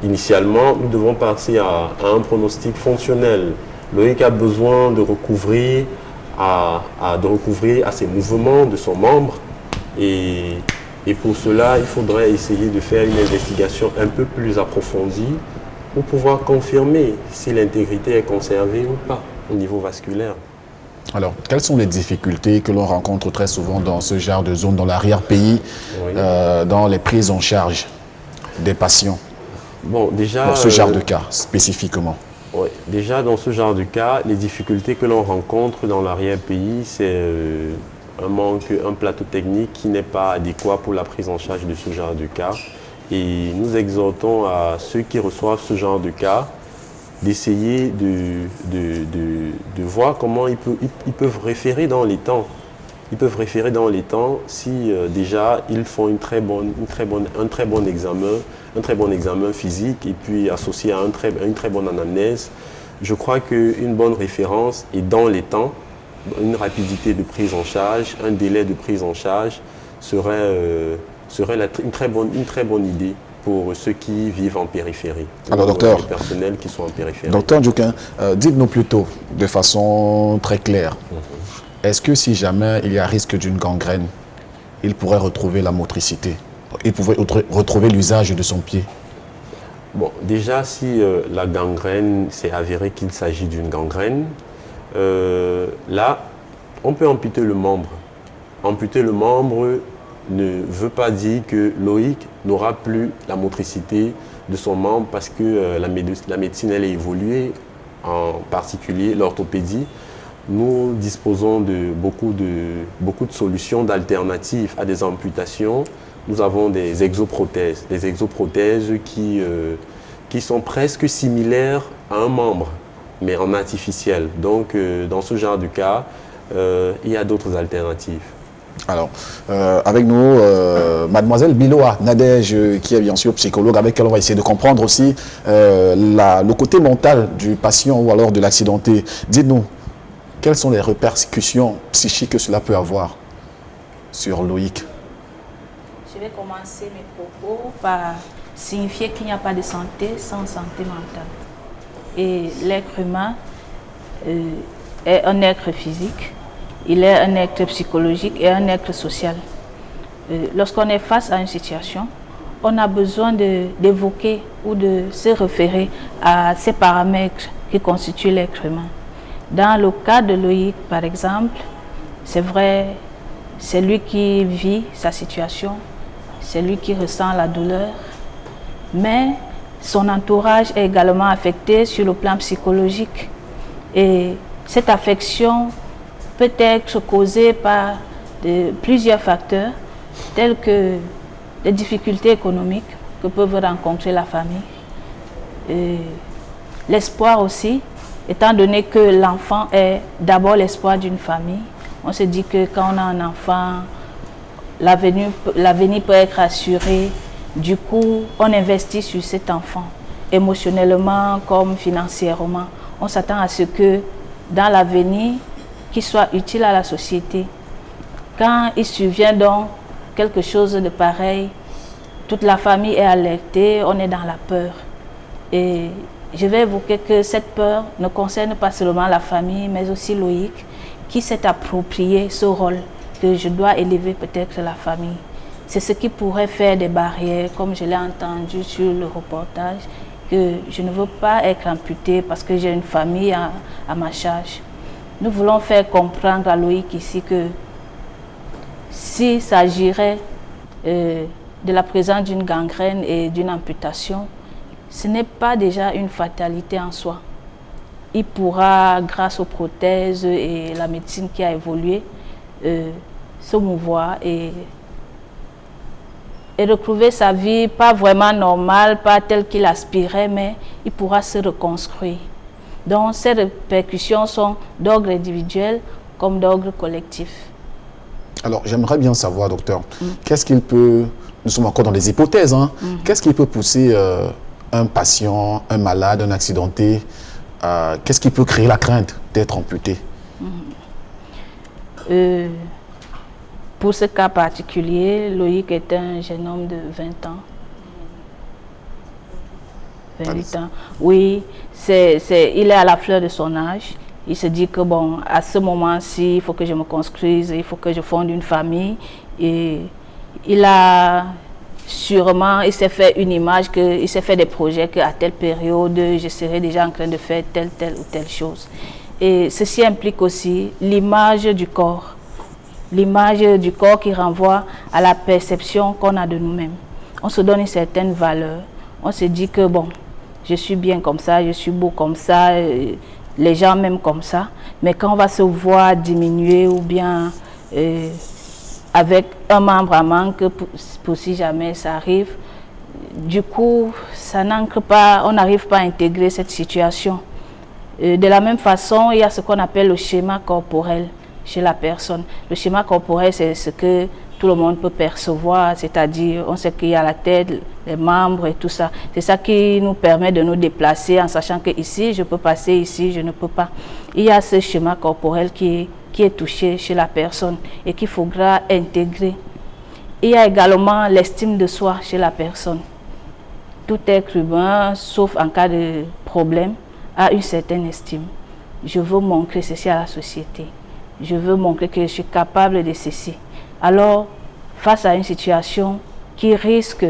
initialement, nous devons passer à un pronostic fonctionnel. Loïc a besoin de recouvrir à ses mouvements de son membre et pour cela, il faudrait essayer de faire une investigation un peu plus approfondie pour pouvoir confirmer si l'intégrité est conservée ou pas au niveau vasculaire. Alors, quelles sont les difficultés que l'on rencontre très souvent dans ce genre de zone, dans l'arrière-pays, oui, dans les prises en charge des patients? Bon, déjà, dans ce genre de cas, spécifiquement. Oui, déjà, dans ce genre de cas, les difficultés que l'on rencontre dans l'arrière-pays, c'est un plateau technique qui n'est pas adéquat pour la prise en charge de ce genre de cas. Et nous exhortons à ceux qui reçoivent ce genre de cas d'essayer de voir comment ils peuvent référer dans les temps. Ils peuvent référer dans les temps si déjà ils font un très bon examen physique et puis associé à une très bonne anamnèse. Je crois qu'une bonne référence est dans les temps, une rapidité de prise en charge, un délai de prise en charge serait une très bonne idée pour ceux qui vivent en périphérie. Alors, docteur, les personnels qui sont en périphérie. Docteur Djoukin, dites-nous plutôt de façon très claire, est-ce que si jamais il y a risque d'une gangrène, il pourrait retrouver la motricité? Il pourrait retrouver l'usage de son pied? Bon, déjà, si la gangrène, c'est avéré qu'il s'agit d'une gangrène, là, on peut amputer le membre. Amputer le membre ne veut pas dire que Loïc n'aura plus la motricité de son membre parce que la médecine, elle est évoluée, en particulier l'orthopédie. Nous disposons de beaucoup de solutions d'alternatives à des amputations. Nous avons des exoprothèses qui sont presque similaires à un membre, mais en artificiel. Donc, dans ce genre de cas, il y a d'autres alternatives. Alors, avec nous, mademoiselle Biloa Nadège, qui est bien sûr psychologue, avec elle on va essayer de comprendre aussi le côté mental du patient ou alors de l'accidenté. Dites-nous, quelles sont les répercussions psychiques que cela peut avoir sur Loïc? Je vais commencer mes propos par signifier qu'il n'y a pas de santé sans santé mentale. Et l'être humain est un être physique, il est un être psychologique et un être social. Lorsqu'on est face à une situation, on a besoin d'évoquer ou de se référer à ces paramètres qui constituent l'être humain. Dans le cas de Loïc, par exemple, c'est vrai, c'est lui qui vit sa situation, c'est lui qui ressent la douleur, mais son entourage est également affecté sur le plan psychologique. Et cette affection peut être causée par plusieurs facteurs, tels que les difficultés économiques que peuvent rencontrer la famille, l'espoir aussi, étant donné que l'enfant est d'abord l'espoir d'une famille. On se dit que quand on a un enfant, l'avenir peut être assuré. Du coup, on investit sur cet enfant, émotionnellement comme financièrement. On s'attend à ce que dans l'avenir, qu'il soit utile à la société. Quand il survient donc quelque chose de pareil, toute la famille est alertée, on est dans la peur. Et je vais évoquer que cette peur ne concerne pas seulement la famille, mais aussi Loïc, qui s'est approprié ce rôle que je dois élever peut-être la famille. C'est ce qui pourrait faire des barrières, comme je l'ai entendu sur le reportage, que je ne veux pas être amputée parce que j'ai une famille à ma charge. Nous voulons faire comprendre à Loïc ici que s'il s'agirait de la présence d'une gangrène et d'une amputation, ce n'est pas déjà une fatalité en soi. Il pourra, grâce aux prothèses et la médecine qui a évolué, se mouvoir et retrouver sa vie, pas vraiment normale, pas telle qu'il aspirait, mais il pourra se reconstruire. Donc ces répercussions sont d'ordre individuel comme d'ordre collectif. Alors j'aimerais bien savoir, docteur, qu'est-ce qu'il peut, nous sommes encore dans les hypothèses, hein, qu'est-ce qui peut pousser un patient, un malade, un accidenté, qu'est-ce qui peut créer la crainte d'être amputé? Pour ce cas particulier, Loïc est un jeune homme de 20 ans. 28 ans. Oui, il est à la fleur de son âge. Il se dit que bon, à ce moment-ci, il faut que je me construise, il faut que je fonde une famille. Et il a sûrement, il s'est fait une image, il s'est fait des projets qu'à telle période, je serai déjà en train de faire telle ou telle chose. Et ceci implique aussi l'image du corps. L'image du corps qui renvoie à la perception qu'on a de nous-mêmes. On se donne une certaine valeur. On se dit que bon, je suis bien comme ça, je suis beau comme ça, les gens m'aiment comme ça. Mais quand on va se voir diminuer ou bien avec un membre à manque, pour si jamais ça arrive, du coup, ça n'ancre pas, on n'arrive pas à intégrer cette situation. De la même façon, il y a ce qu'on appelle le schéma corporel chez la personne. Le schéma corporel, c'est ce que tout le monde peut percevoir, c'est-à-dire on sait qu'il y a la tête, les membres et tout ça. C'est ça qui nous permet de nous déplacer en sachant que ici, je peux passer, ici, je ne peux pas. Il y a ce schéma corporel qui est touché chez la personne et qu'il faudra intégrer. Il y a également l'estime de soi chez la personne. Tout être humain, sauf en cas de problème, a une certaine estime. Je veux montrer ceci à la société. Je veux montrer que je suis capable de ceci. Alors, face à une situation qui risque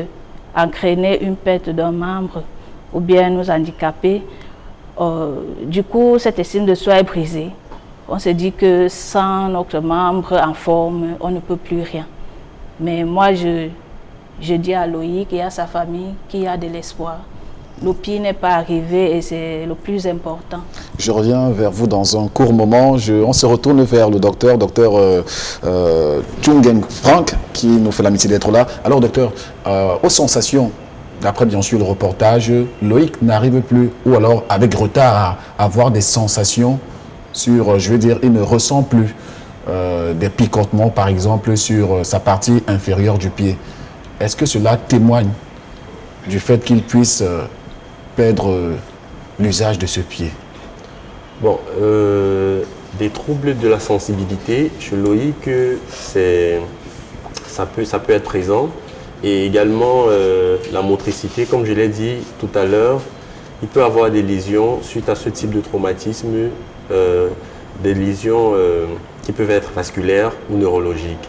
d'entraîner une perte d'un membre ou bien nous handicaper, du coup, cette estime de soi est brisée. On se dit que sans notre membre en forme, on ne peut plus rien. Mais moi, je dis à Loïc et à sa famille qu'il y a de l'espoir. Le pire n'est pas arrivé et c'est le plus important. Je reviens vers vous dans un court moment. On se retourne vers le docteur Chungen Frank, qui nous fait l'amitié d'être là. Alors docteur, aux sensations, d'après bien sûr le reportage, Loïc n'arrive plus, ou alors avec retard, à avoir des sensations sur, je veux dire, il ne ressent plus des picotements par exemple sur sa partie inférieure du pied. Est-ce que cela témoigne du fait qu'il puisse perdre l'usage de ce pied? Bon, des troubles de la sensibilité, chez Loïc, ça peut être présent. Et également la motricité, comme je l'ai dit tout à l'heure, il peut avoir des lésions suite à ce type de traumatisme, des lésions qui peuvent être vasculaires ou neurologiques.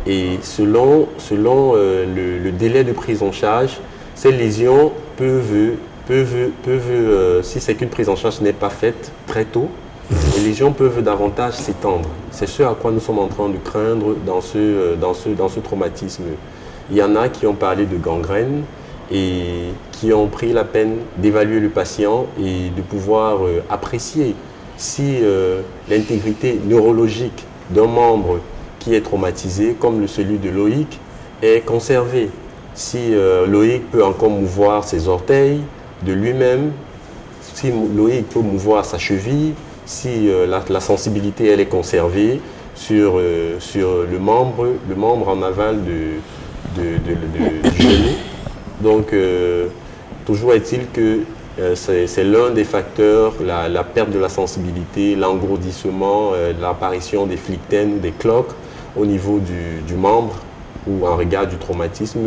Et selon le délai de prise en charge, ces lésions peuvent si c'est qu'une prise en charge n'est pas faite très tôt, les lésions peuvent davantage s'étendre. C'est ce à quoi nous sommes en train de craindre dans ce traumatisme. Il y en a qui ont parlé de gangrène et qui ont pris la peine d'évaluer le patient et de pouvoir apprécier si l'intégrité neurologique d'un membre qui est traumatisé, comme celui de Loïc, est conservée. Si Loïc peut encore mouvoir ses orteils de lui-même, si Loïc peut mouvoir sa cheville, si la sensibilité elle est conservée sur le membre en aval du genou. Donc, toujours est-il que c'est l'un des facteurs, la perte de la sensibilité, l'engourdissement, l'apparition des flictènes ou des cloques au niveau du membre ou en regard du traumatisme.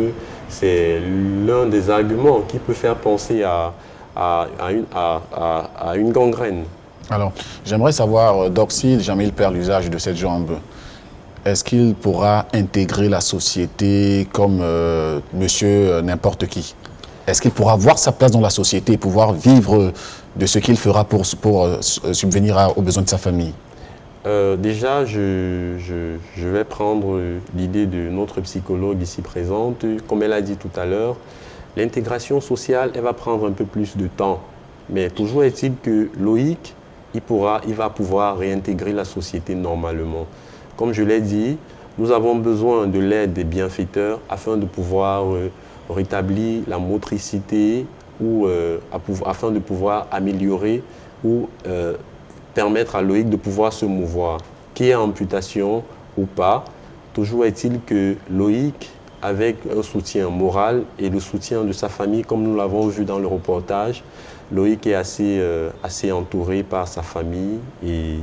C'est l'un des arguments qui peut faire penser à une gangrène. Alors, j'aimerais savoir, Doc, si jamais il perd l'usage de cette jambe, est-ce qu'il pourra intégrer la société comme monsieur n'importe qui? Est-ce qu'il pourra avoir sa place dans la société et pouvoir vivre de ce qu'il fera pour subvenir aux besoins de sa famille? Déjà, je vais prendre l'idée de notre psychologue ici présente. Comme elle a dit tout à l'heure, l'intégration sociale, elle va prendre un peu plus de temps. Mais toujours est-il que Loïc, il va pouvoir réintégrer la société normalement. Comme je l'ai dit, nous avons besoin de l'aide des bienfaiteurs afin de pouvoir rétablir la motricité ou afin de pouvoir améliorer ou permettre à Loïc de pouvoir se mouvoir. Qu'il y ait amputation ou pas, toujours est-il que Loïc, avec un soutien moral et le soutien de sa famille, comme nous l'avons vu dans le reportage, Loïc est assez entouré par sa famille et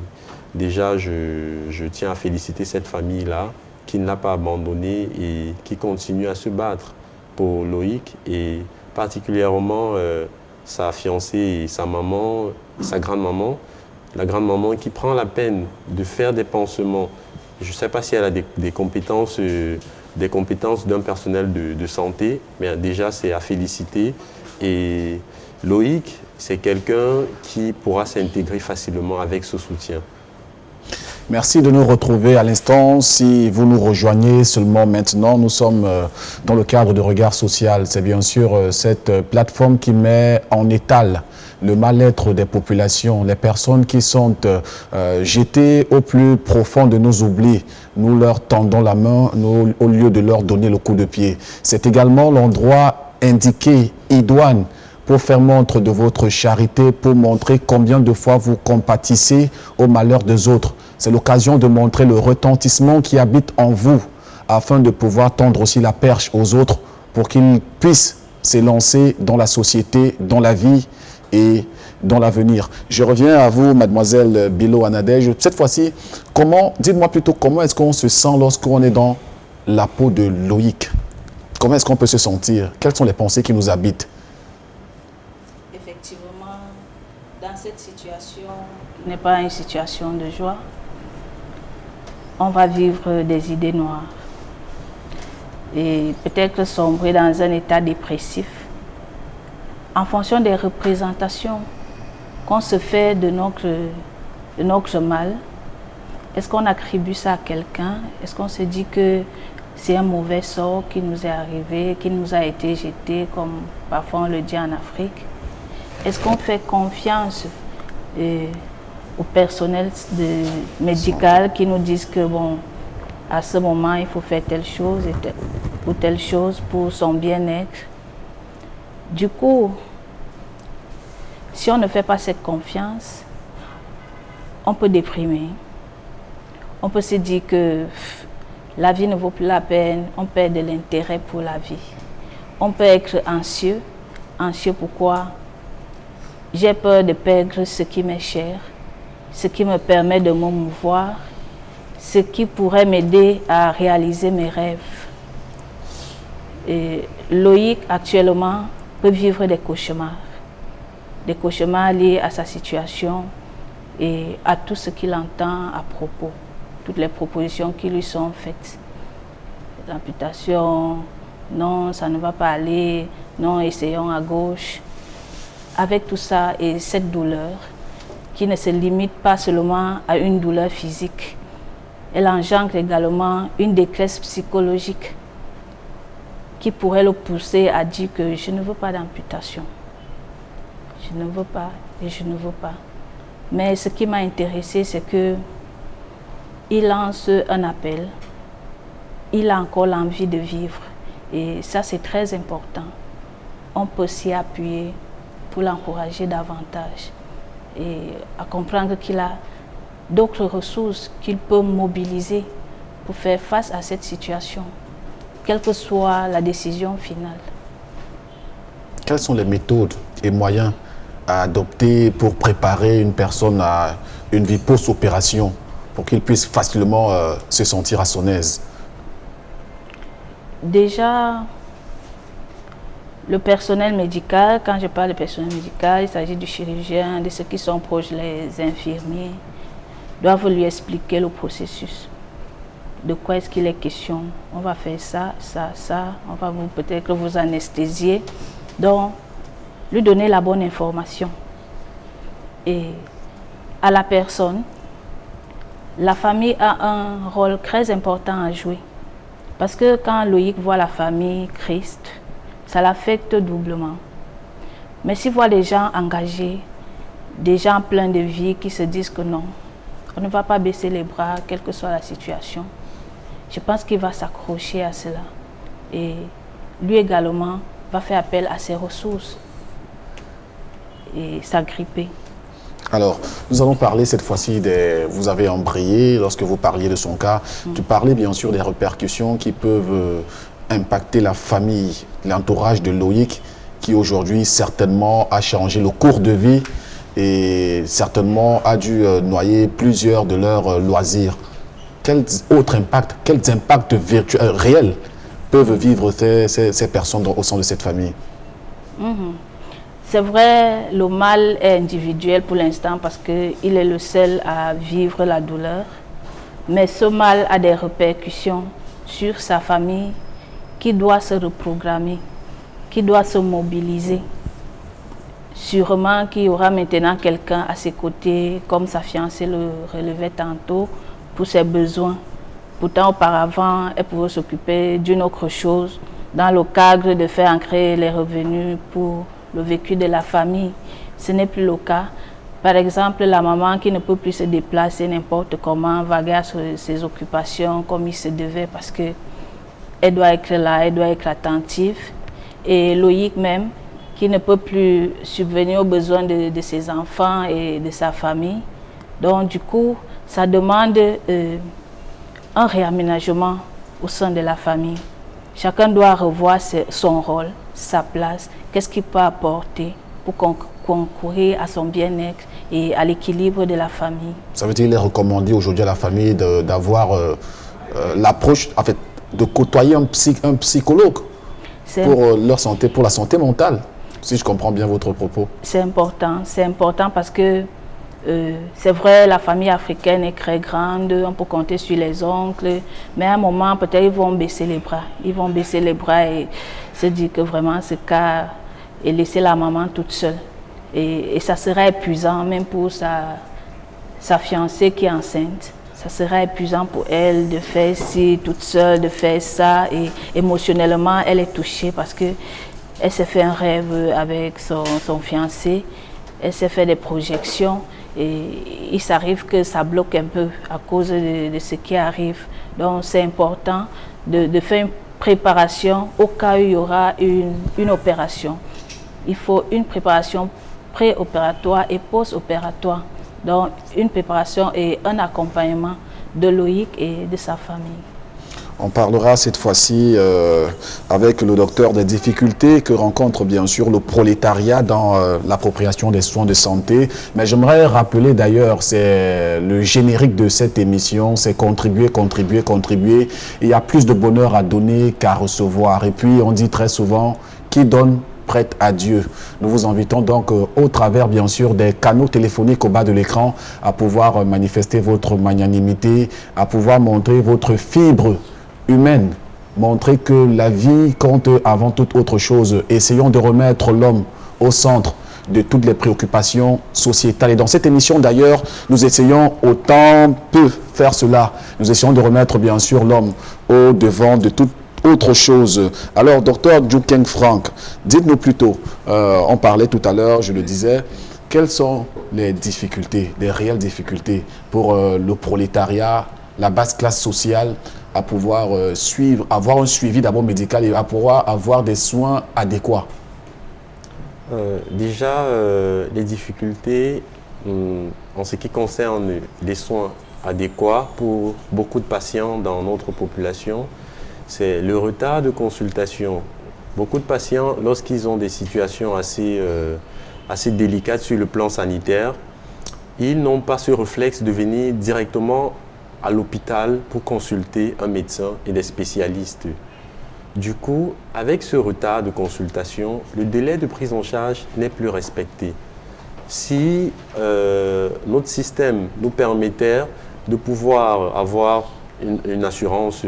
déjà je tiens à féliciter cette famille-là qui ne l'a pas abandonné et qui continue à se battre pour Loïc et particulièrement sa fiancée et sa maman, sa grand-maman, la grand-maman qui prend la peine de faire des pansements. Je ne sais pas si elle a des compétences d'un personnel de santé, mais déjà c'est à féliciter. Et Loïc, c'est quelqu'un qui pourra s'intégrer facilement avec ce soutien. Merci de nous retrouver à l'instant. Si vous nous rejoignez seulement maintenant, nous sommes dans le cadre de Regard Social. C'est bien sûr cette plateforme qui met en étal le mal-être des populations, les personnes qui sont jetées au plus profond de nos oublis. Nous leur tendons la main au lieu de leur donner le coup de pied. C'est également l'endroit indiqué, idoine, pour faire montre de votre charité, pour montrer combien de fois vous compatissez au malheur des autres. C'est l'occasion de montrer le retentissement qui habite en vous, afin de pouvoir tendre aussi la perche aux autres pour qu'ils puissent s'élancer dans la société, dans la vie et dans l'avenir. Je reviens à vous, mademoiselle Bilo Anadej. Cette fois-ci, dites-moi plutôt comment est-ce qu'on se sent lorsqu'on est dans la peau de Loïc? Comment est-ce qu'on peut se sentir? Quelles sont les pensées qui nous habitent? Effectivement, dans cette situation, qui n'est pas une situation de joie, on va vivre des idées noires et peut-être sombrer dans un état dépressif en fonction des représentations qu'on se fait de notre mal. Est-ce qu'on attribue ça à quelqu'un? Est-ce qu'on se dit que c'est un mauvais sort qui nous est arrivé, qui nous a été jeté, comme parfois on le dit en Afrique? Est-ce qu'on fait confiance au personnel médical qui nous disent que bon, à ce moment, il faut faire telle chose ou telle chose pour son bien-être? Du coup, si on ne fait pas cette confiance, on peut déprimer. On peut se dire que la vie ne vaut plus la peine, on perd de l'intérêt pour la vie. On peut être anxieux. Anxieux pourquoi? J'ai peur de perdre ce qui m'est cher, ce qui me permet de me mouvoir, ce qui pourrait m'aider à réaliser mes rêves. Et Loïc, actuellement, peut vivre des cauchemars liés à sa situation et à tout ce qu'il entend à propos, toutes les propositions qui lui sont faites. L'amputation, non, ça ne va pas aller, non, essayons à gauche. Avec tout ça et cette douleur, qui ne se limite pas seulement à une douleur physique, elle engendre également une détresse psychologique qui pourrait le pousser à dire que je ne veux pas d'amputation. Je ne veux pas et je ne veux pas. Mais ce qui m'a intéressé, c'est que il lance un appel. Il a encore l'envie de vivre. Et ça, c'est très important. On peut s'y appuyer pour l'encourager davantage et à comprendre qu'il a d'autres ressources qu'il peut mobiliser pour faire face à cette situation, quelle que soit la décision finale. Quelles sont les méthodes et moyens à adopter pour préparer une personne à une vie post-opération pour qu'il puisse facilement se sentir à son aise? Déjà, le personnel médical, quand je parle de personnel médical, il s'agit du chirurgien, de ceux qui sont proches, les infirmiers, doivent lui expliquer le processus. de quoi est-ce qu'il est question. On va faire ça, ça, ça, on va peut-être vous anesthésier. Donc, lui donner la bonne information. Et à la personne, la famille a un rôle très important à jouer. Parce que quand Loïc voit la famille Christ, ça l'affecte doublement. Mais s'il voit des gens engagés, des gens pleins de vie qui se disent que non, on ne va pas baisser les bras, quelle que soit la situation, je pense qu'il va s'accrocher à cela. Et lui également va faire appel à ses ressources et s'agripper. Alors, nous allons parler cette fois-ci vous avez embrayé lorsque vous parliez de son cas. Tu parlais bien sûr des répercussions qui peuvent impacter la famille, l'entourage de Loïc, qui aujourd'hui certainement a changé le cours de vie et certainement a dû noyer plusieurs de leurs loisirs. Quels autres impacts, quels impacts réels peuvent vivre ces personnes au sein de cette famille? C'est vrai, le mal est individuel pour l'instant parce qu'il est le seul à vivre la douleur. Mais ce mal a des répercussions sur sa famille qui doit se reprogrammer, qui doit se mobiliser. Sûrement qu'il y aura maintenant quelqu'un à ses côtés, comme sa fiancée le relevait tantôt, pour ses besoins. Pourtant, auparavant, elle pouvait s'occuper d'une autre chose dans le cadre de faire ancrer les revenus pour le vécu de la famille. Ce n'est plus le cas. Par exemple, la maman qui ne peut plus se déplacer n'importe comment, vaguer à ses occupations comme il se devait parce qu'elle doit être là, elle doit être attentive. Et Loïc même, qui ne peut plus subvenir aux besoins de ses enfants et de sa famille. Donc du coup, ça demande un réaménagement au sein de la famille. Chacun doit revoir son rôle, sa place, qu'est-ce qu'il peut apporter pour concourir à son bien-être et à l'équilibre de la famille. Ça veut dire qu'il est recommandé aujourd'hui à la famille d'avoir l'approche, en fait, de côtoyer un psychologue pour leur santé, pour la santé mentale, si je comprends bien votre propos. C'est important parce que c'est vrai, la famille africaine est très grande, on peut compter sur les oncles, mais à un moment, peut-être ils vont baisser les bras. Ils vont baisser les bras et se dire que vraiment ce cas est laisser la maman toute seule. Et ça sera épuisant, même pour sa fiancée qui est enceinte. Ça sera épuisant pour elle de faire ci toute seule, de faire ça. Et émotionnellement, elle est touchée parce qu'elle s'est fait un rêve avec son fiancé. Elle s'est fait des projections. Et il s'arrive que ça bloque un peu à cause de ce qui arrive. Donc c'est important de faire une préparation au cas où il y aura une opération. Il faut une préparation pré-opératoire et post-opératoire. Donc une préparation et un accompagnement de Loïc et de sa famille. On parlera cette fois-ci avec le docteur des difficultés que rencontre bien sûr le prolétariat dans l'appropriation des soins de santé. Mais j'aimerais rappeler d'ailleurs, c'est le générique de cette émission, c'est contribuer, contribuer, contribuer. Il y a plus de bonheur à donner qu'à recevoir. Et puis on dit très souvent, qui donne prête à Dieu. Nous vous invitons donc au travers bien sûr des canaux téléphoniques au bas de l'écran à pouvoir manifester votre magnanimité, à pouvoir montrer votre fibre humaine, montrer que la vie compte avant toute autre chose. Essayons de remettre l'homme au centre de toutes les préoccupations sociétales. Et dans cette émission d'ailleurs, nous essayons autant peu faire cela. Nous essayons de remettre bien sûr l'homme au devant de toute autre chose. Alors, docteur Djoukeng Frank, dites-nous plutôt, on parlait tout à l'heure, je le disais, quelles sont les difficultés, les réelles difficultés pour le prolétariat, la basse classe sociale, à pouvoir avoir un suivi d'abord médical et à pouvoir avoir des soins adéquats? Déjà, les difficultés en ce qui concerne les soins adéquats pour beaucoup de patients dans notre population, c'est le retard de consultation. Beaucoup de patients, lorsqu'ils ont des situations assez délicates sur le plan sanitaire, ils n'ont pas ce réflexe de venir directement à l'hôpital pour consulter un médecin et des spécialistes. Du coup, avec ce retard de consultation, le délai de prise en charge n'est plus respecté. Si notre système nous permettait de pouvoir avoir une assurance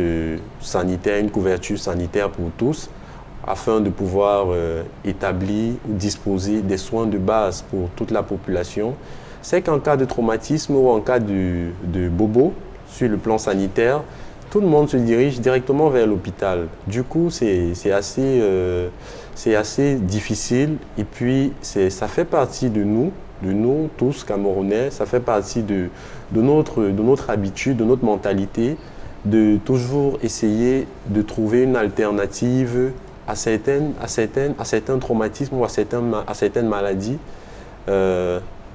sanitaire, une couverture sanitaire pour tous, afin de pouvoir établir ou disposer des soins de base pour toute la population. C'est qu'en cas de traumatisme ou en cas de bobo, sur le plan sanitaire, tout le monde se dirige directement vers l'hôpital. Du coup, c'est assez difficile et puis ça fait partie de nous tous Camerounais, ça fait partie de notre habitude, de notre mentalité, de toujours essayer de trouver une alternative à certains traumatismes ou à certaines maladies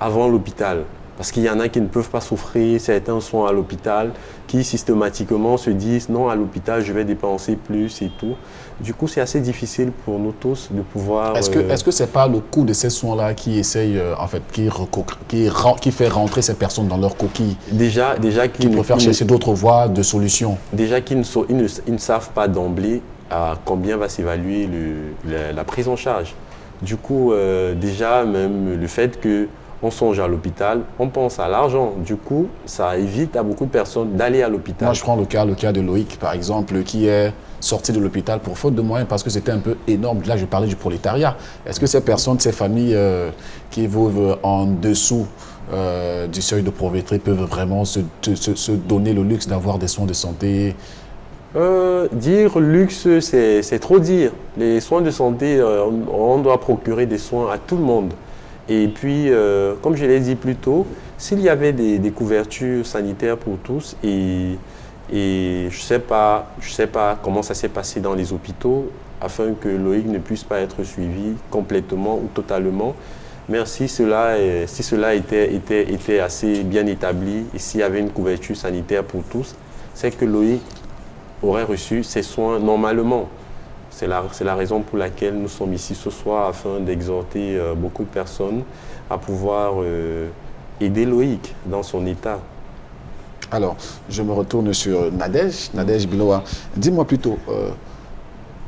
avant l'hôpital. Parce qu'il y en a qui ne peuvent pas souffrir certains soins à l'hôpital, qui systématiquement se disent non, à l'hôpital, je vais dépenser plus et tout. Du coup, c'est assez difficile pour nous tous de pouvoir... Est-ce que ce n'est pas le coût de ces soins-là qui essaye, en fait, qui fait rentrer ces personnes dans leur coquille? Déjà qui préfèrent chercher d'autres voies de solutions. Déjà qu'ils ne savent pas d'emblée à combien va s'évaluer la prise en charge. Du coup, déjà, même le fait qu'on songe à l'hôpital, on pense à l'argent. Du coup, ça évite à beaucoup de personnes d'aller à l'hôpital. Moi, je prends le cas de Loïc, par exemple, qui est sorti de l'hôpital pour faute de moyens parce que c'était un peu énorme. Là, je parlais du prolétariat. Est-ce que ces personnes, ces familles qui vivent en dessous du seuil de pauvreté peuvent vraiment se donner le luxe d'avoir des soins de santé? Dire luxe, c'est trop dire. Les soins de santé, on doit procurer des soins à tout le monde. Et puis, comme je l'ai dit plus tôt, s'il y avait des couvertures sanitaires pour tous, et je sais pas comment ça s'est passé dans les hôpitaux, afin que Loïc ne puisse pas être suivi complètement ou totalement. Mais si cela était assez bien établi, et s'il y avait une couverture sanitaire pour tous, c'est que Loïc aurait reçu ses soins normalement. C'est la raison pour laquelle nous sommes ici ce soir, afin d'exhorter beaucoup de personnes à pouvoir aider Loïc dans son état. Alors, je me retourne sur Nadège Biloa. Dis-moi plutôt,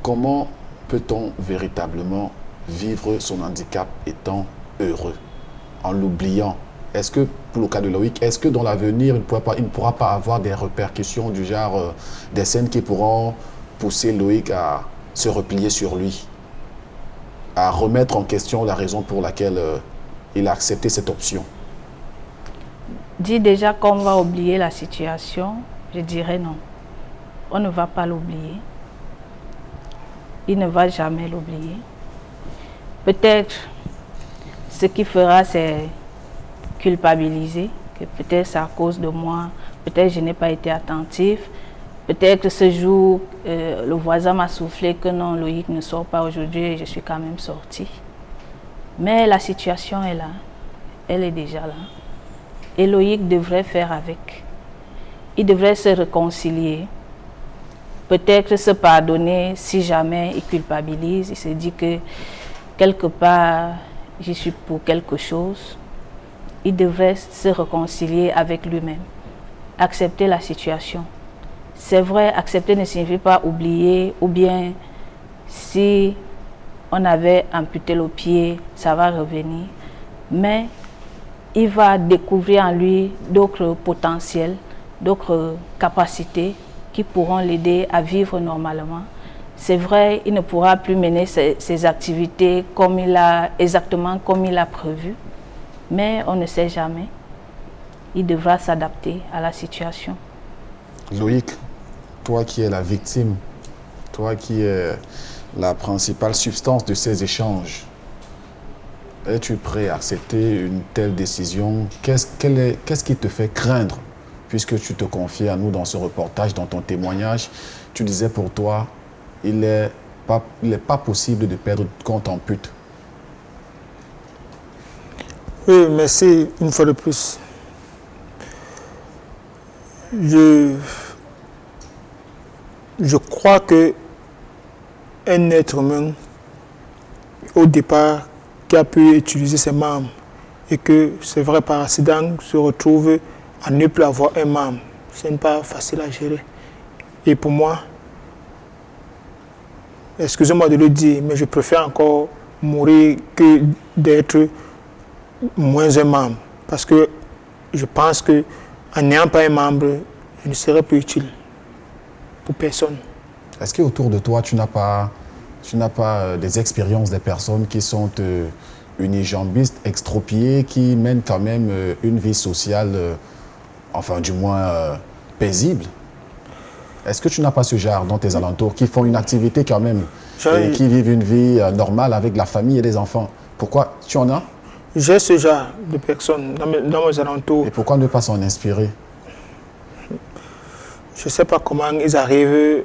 comment peut-on véritablement vivre son handicap étant heureux, en l'oubliant? Est-ce que, pour le cas de Loïc, est-ce que dans l'avenir, il ne pourra pas avoir des répercussions du genre, des scènes qui pourront pousser Loïc à se replier sur lui, à remettre en question la raison pour laquelle il a accepté cette option? Dit déjà qu'on va oublier la situation, je dirais non. On ne va pas l'oublier. Il ne va jamais l'oublier. Peut-être ce qu'il fera, c'est culpabiliser, que peut-être c'est à cause de moi, peut-être je n'ai pas été attentif, peut-être ce jour, le voisin m'a soufflé que non, Loïc ne sort pas aujourd'hui et je suis quand même sortie. Mais la situation est là, elle est déjà là. Et Loïc devrait faire avec. Il devrait se réconcilier, peut-être se pardonner si jamais il culpabilise, il se dit que quelque part, je suis pour quelque chose. Il devrait se réconcilier avec lui-même, accepter la situation. C'est vrai, accepter ne signifie pas oublier, ou bien si on avait amputé le pied, ça va revenir. Mais il va découvrir en lui d'autres potentiels, d'autres capacités qui pourront l'aider à vivre normalement. C'est vrai, il ne pourra plus mener ses activités exactement comme il a prévu. Mais on ne sait jamais. Il devra s'adapter à la situation. Loïc, toi qui es la victime, toi qui es la principale substance de ces échanges, es-tu prêt à accepter une telle décision? Qu'est-ce qui te fait craindre? Puisque tu te confies à nous dans ce reportage, dans ton témoignage, tu disais pour toi, il n'est pas possible de perdre qu'on t'ampute. Oui, merci une fois de plus. Je crois que un être humain, au départ, qui a pu utiliser ses membres, et que c'est vrai par accident, se retrouve à ne plus avoir un membre. Ce n'est pas facile à gérer. Et pour moi, excusez-moi de le dire, mais je préfère encore mourir que d'être moins un membre, parce que je pense qu'en n'ayant pas un membre, je ne serai plus utile pour personne. Est-ce qu'autour de toi, tu n'as pas des expériences des personnes qui sont unijambistes, extropiées, qui mènent quand même une vie sociale, enfin du moins paisible? Est-ce que tu n'as pas ce genre dans tes alentours qui font une activité quand même et qui vivent une vie normale avec la famille et les enfants? Pourquoi tu en as? J'ai ce genre de personnes dans mes alentours. Et pourquoi ne pas s'en inspirer? Je ne sais pas comment ils arrivent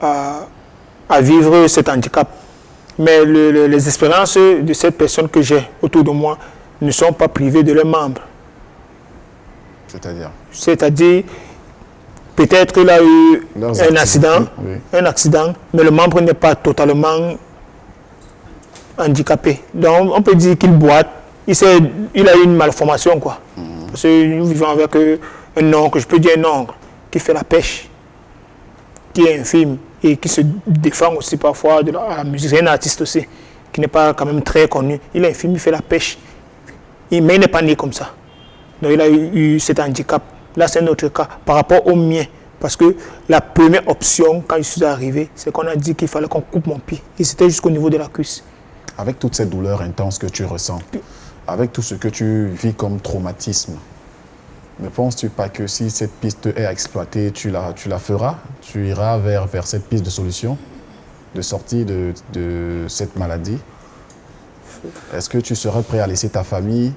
à vivre cet handicap. Mais les expériences de ces personnes que j'ai autour de moi ne sont pas privées de leurs membres. C'est-à-dire? C'est-à-dire, peut-être qu'il a eu un accident, mais le membre n'est pas totalement handicapé. Donc, on peut dire qu'il boite, il a eu une malformation, quoi. Parce que nous vivons avec un oncle, je peux dire un oncle, qui fait la pêche, qui est infime et qui se défend aussi parfois de la musique. C'est un artiste aussi, qui n'est pas quand même très connu. Il est infime, il fait la pêche, mais il n'est pas né comme ça. Donc, il a eu cet handicap. Là, c'est notre cas par rapport au mien. Parce que la première option, quand je suis arrivé, c'est qu'on a dit qu'il fallait qu'on coupe mon pied. Et c'était jusqu'au niveau de la cuisse. Avec toute cette douleur intense que tu ressens, avec tout ce que tu vis comme traumatisme, ne penses-tu pas que si cette piste est exploitée, tu la feras? Tu iras vers cette piste de solution, de sortie de cette maladie? Est-ce que tu serais prêt à laisser ta famille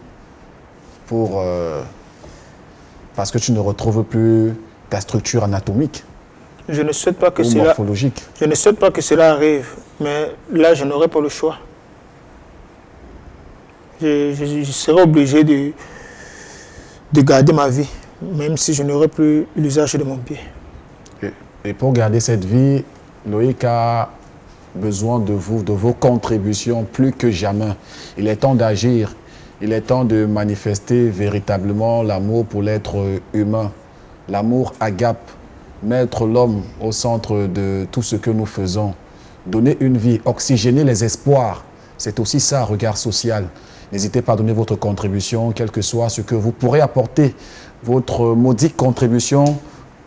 parce que tu ne retrouves plus ta structure anatomique? Je ne souhaite pas que morphologique. Je ne souhaite pas que cela arrive, mais là, je n'aurai pas le choix. Je serai obligé de garder ma vie, même si je n'aurai plus l'usage de mon pied. Et pour garder cette vie, Loïc a besoin de vous, de vos contributions plus que jamais. Il est temps d'agir, il est temps de manifester véritablement l'amour pour l'être humain, l'amour agape, mettre l'homme au centre de tout ce que nous faisons, donner une vie, oxygéner les espoirs. C'est aussi ça, regard social. N'hésitez pas à donner votre contribution, quel que soit ce que vous pourrez apporter. Votre modique contribution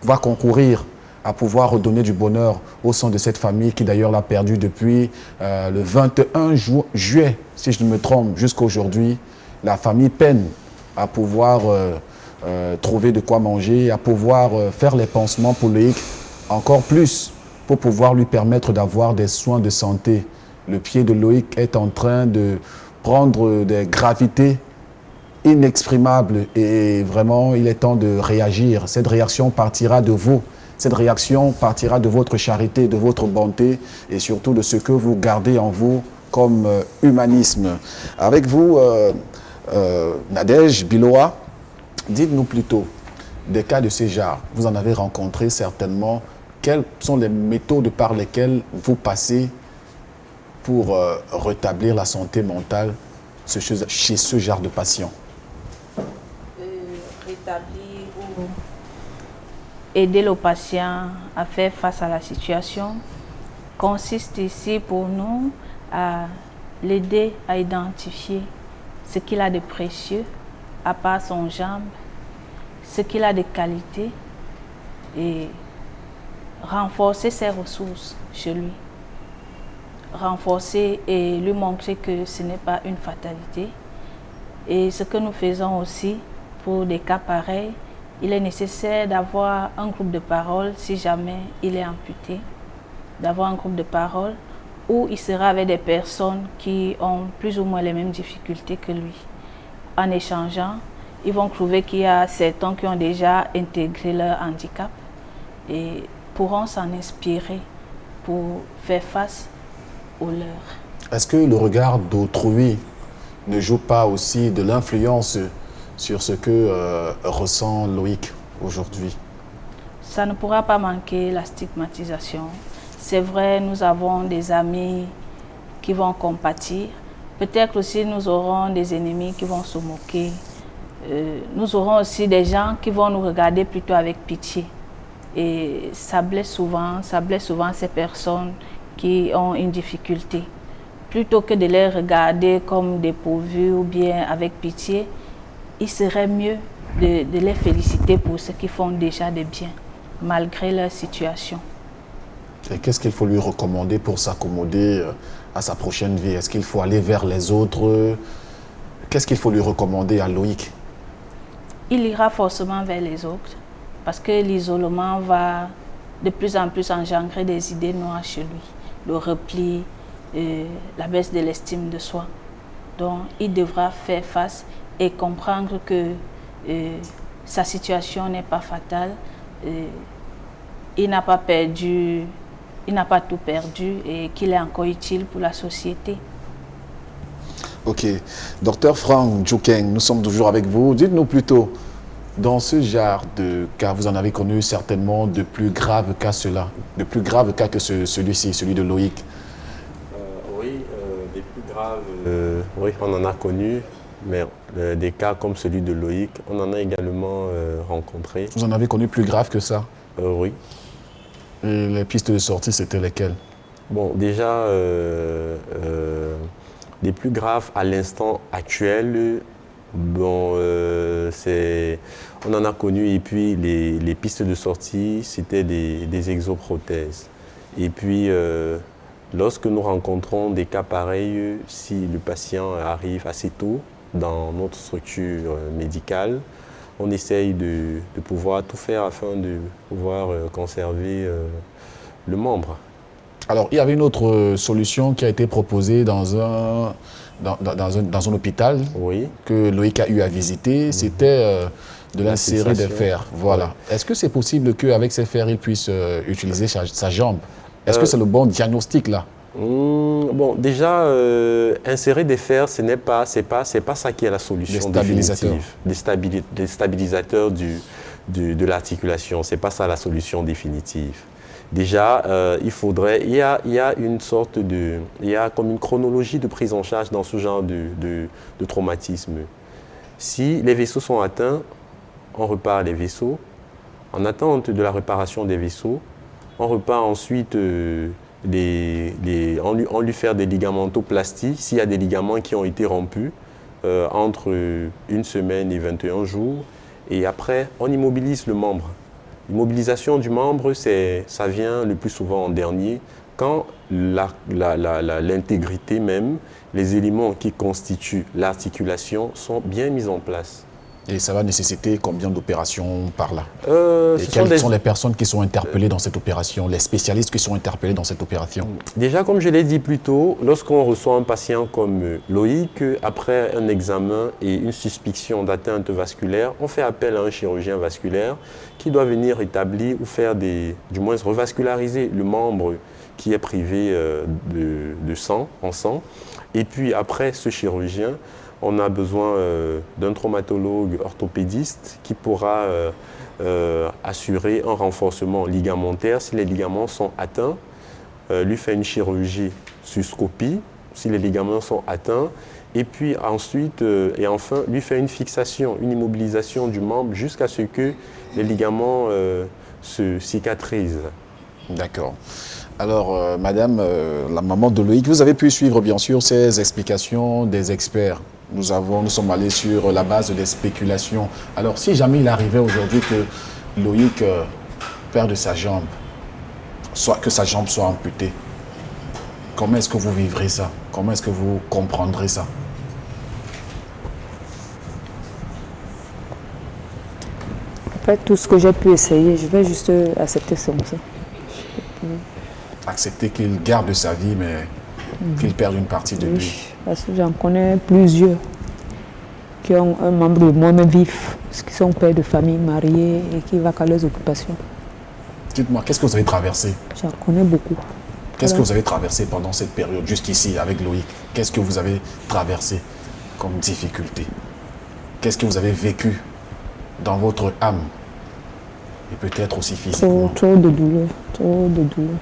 va concourir à pouvoir redonner du bonheur au sein de cette famille qui d'ailleurs l'a perdu depuis le 21 juillet, si je ne me trompe, jusqu'à aujourd'hui. La famille peine à pouvoir trouver de quoi manger, à pouvoir faire les pansements pour Loïc, encore plus pour pouvoir lui permettre d'avoir des soins de santé. Le pied de Loïc est en train de prendre des gravités inexprimables et vraiment il est temps de réagir. Cette réaction partira de vous, cette réaction partira de votre charité, de votre bonté et surtout de ce que vous gardez en vous comme humanisme. Avec vous, Nadège Biloa, dites-nous plutôt des cas de ce genre. Vous en avez rencontré certainement. Quelles sont les méthodes par lesquelles vous passez pour rétablir la santé mentale chez ce genre de patient? Rétablir ou aider le patient à faire face à la situation consiste ici pour nous à l'aider à identifier ce qu'il a de précieux à part son jambe, ce qu'il a de qualité et renforcer ses ressources chez lui. Renforcer et lui montrer que ce n'est pas une fatalité. Et ce que nous faisons aussi pour des cas pareils, il est nécessaire d'avoir un groupe de parole si jamais il est amputé, d'avoir un groupe de parole où il sera avec des personnes qui ont plus ou moins les mêmes difficultés que lui. En échangeant, ils vont trouver qu'il y a certains qui ont déjà intégré leur handicap et pourront s'en inspirer pour faire face aux leurs. Est-ce que le regard d'autrui ne joue pas aussi de l'influence sur ce que ressent Loïc aujourd'hui? Ça ne pourra pas manquer la stigmatisation. C'est vrai, nous avons des amis qui vont compatir. Peut-être aussi nous aurons des ennemis qui vont se moquer. Nous aurons aussi des gens qui vont nous regarder plutôt avec pitié. Et ça blesse souvent ces personnes qui ont une difficulté. Plutôt que de les regarder comme dépourvus ou bien avec pitié, il serait mieux de les féliciter pour ce qu'ils font déjà de bien, malgré leur situation. Et qu'est-ce qu'il faut lui recommander pour s'accommoder à sa prochaine vie? Est-ce qu'il faut aller vers les autres? Qu'est-ce qu'il faut lui recommander à Loïc? Il ira forcément vers les autres parce que l'isolement va de plus en plus engendrer des idées noires chez lui, le repli, la baisse de l'estime de soi. Donc il devra faire face et comprendre que sa situation n'est pas fatale, il n'a pas perdu, il n'a pas tout perdu et qu'il est encore utile pour la société. Ok. Docteur Franck Djoukeng, nous sommes toujours avec vous. Dites-nous plutôt, dans ce genre de cas, vous en avez connu certainement de plus graves cas de plus graves cas que celui-ci, celui de Loïc. Oui, des plus graves, oui, on en a connu, mais des cas comme celui de Loïc, on en a également rencontré. Vous en avez connu plus graves que ça? Oui. Et les pistes de sortie, c'était lesquelles? Bon, déjà, les plus graves à l'instant actuel, bon, on en a connu, et puis les pistes de sortie, c'était des exoprothèses. Et puis, lorsque nous rencontrons des cas pareils, si le patient arrive assez tôt dans notre structure médicale, on essaye de pouvoir tout faire afin de pouvoir conserver le membre. Alors, il y avait une autre solution qui a été proposée dans un hôpital, oui, que Loïc a eu à visiter, c'était de l'insérer des fers. Voilà. Ouais. Est-ce que c'est possible qu'avec ces fers, il puisse utiliser sa jambe? Est-ce que c'est le bon diagnostic là? Bon, déjà, insérer des fers, c'est pas ça qui est la solution définitive. Des stabilisateurs de l'articulation, c'est pas ça la solution définitive. Déjà, il y a une sorte il y a comme une chronologie de prise en charge dans ce genre de traumatisme. Si les vaisseaux sont atteints, on repart les vaisseaux. En attente de la réparation des vaisseaux, on repart ensuite, on lui fait des ligamentoplasties s'il y a des ligaments qui ont été rompus entre 1 semaine et 21 jours. Et après, on immobilise le membre. L'immobilisation du membre, ça vient le plus souvent en dernier, quand l'intégrité même, les éléments qui constituent l'articulation sont bien mis en place. Et ça va nécessiter combien d'opérations par là? Et quelles sont les personnes qui sont interpellées dans cette opération, les spécialistes qui sont interpellés dans cette opération? Déjà, comme je l'ai dit plus tôt, lorsqu'on reçoit un patient comme Loïc, après un examen et une suspicion d'atteinte vasculaire, on fait appel à un chirurgien vasculaire qui doit venir établir ou faire du moins revasculariser le membre qui est privé de sang, en sang. Et puis après ce chirurgien, on a besoin d'un traumatologue orthopédiste qui pourra assurer un renforcement ligamentaire si les ligaments sont atteints, lui fait une chirurgie sur scopie si les ligaments sont atteints, et puis ensuite, et enfin, lui fait une fixation, une immobilisation du membre jusqu'à ce que les ligaments se cicatrisent. D'accord. Alors, madame, la maman de Loïc, vous avez pu suivre bien sûr ces explications des experts. Nous sommes allés sur la base des spéculations. Alors, si jamais il arrivait aujourd'hui que Loïc perde sa jambe, soit que sa jambe soit amputée, comment est-ce que vous vivrez ça? Comment est-ce que vous comprendrez ça? Après tout ce que j'ai pu essayer, je vais juste accepter ça comme ça. Accepter qu'il garde sa vie, mais qu'il perde une partie de lui. Parce que j'en connais plusieurs qui ont un membre de moi-même vif, qui sont pères de famille, mariés et qui vont à leurs occupations. Dites-moi, qu'est-ce que vous avez traversé? J'en connais beaucoup. Qu'est-ce que vous avez traversé pendant cette période, jusqu'ici, avec Loïc? Qu'est-ce que vous avez traversé comme difficulté? Qu'est-ce que vous avez vécu dans votre âme? Et peut-être aussi physiquement? Trop de douleur, trop de douleur.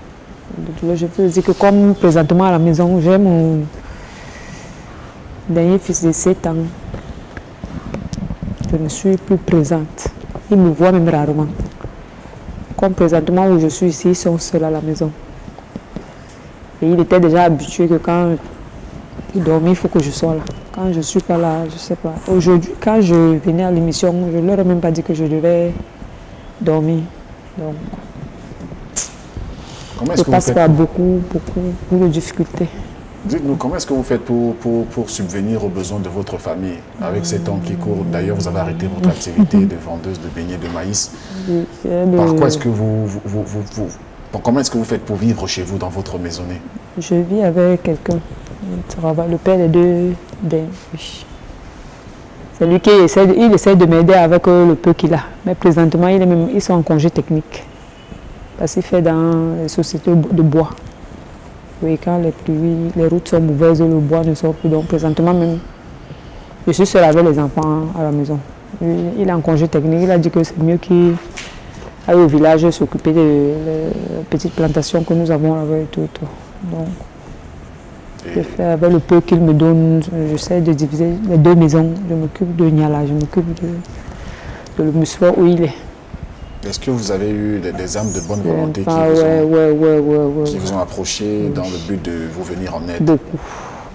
Je peux dire que comme présentement à la maison, j'ai mon dernier fils de 7 ans. Je ne suis plus présente. Ils me voient même rarement. Comme présentement où je suis ici, ils sont seuls à la maison. Et il était déjà habitué que quand il dormait, il faut que je sois là. Quand je ne suis pas là, je ne sais pas. Aujourd'hui, quand je venais à l'émission, je ne leur ai même pas dit que je devais dormir. Donc, je passe par beaucoup de difficultés. Dites-nous, comment est-ce que vous faites pour subvenir aux besoins de votre famille avec ces temps qui courent? D'ailleurs, vous avez arrêté votre activité de vendeuse de beignets de maïs. Par quoi est-ce que comment est-ce que vous faites pour vivre chez vous dans votre maisonnée? Je vis avec quelqu'un. Le père des deux. Oui. C'est lui qui essaie de m'aider avec le peu qu'il a. Mais présentement, ils sont en congé technique. Parce qu'il fait dans les sociétés de bois. Oui, quand les routes sont mauvaises, le bois ne sort plus. Donc présentement même, je suis seule avec les enfants à la maison. Il est en congé technique. Il a dit que c'est mieux qu'il aille au village s'occuper de la petite plantation que nous avons là-bas et tout. Donc, je fais avec le peu qu'il me donne, j'essaie de diviser les deux maisons. Je m'occupe de Niala, je m'occupe de le mussoir où il est. Est-ce que vous avez eu des âmes de bonne volonté qui vous ont approché dans le but de vous venir en aide?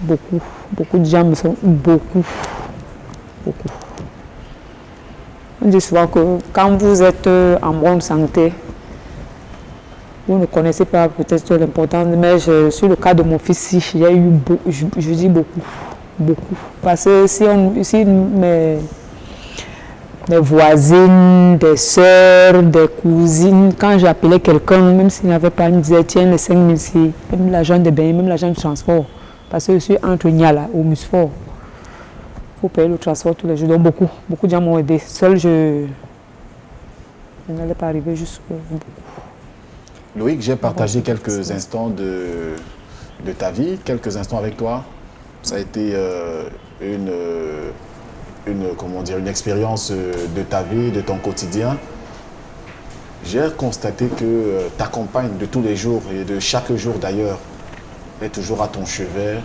Beaucoup de gens me sont beaucoup. On dit souvent que quand vous êtes en bonne santé, vous ne connaissez pas peut-être l'importance, mais sur le cas de mon fils, il y a eu je dis beaucoup. Parce que si mes voisines, des soeurs, des cousines, quand j'appelais quelqu'un, même s'il n'avait pas, ils me disaient tiens, les 5 000 ici, même l'argent de bain, même l'argent de transport. Parce que je suis entre Niala au Musfort. Il faut payer le transport tous les jours. Donc beaucoup de gens m'ont aidé. Seul, je n'allais pas arriver jusqu'au bout. Loïc, j'ai partagé quelques instants de ta vie, quelques instants avec toi. Ça a été une expérience de ta vie, de ton quotidien. J'ai constaté que ta compagne de tous les jours et de chaque jour d'ailleurs est toujours à ton chevet,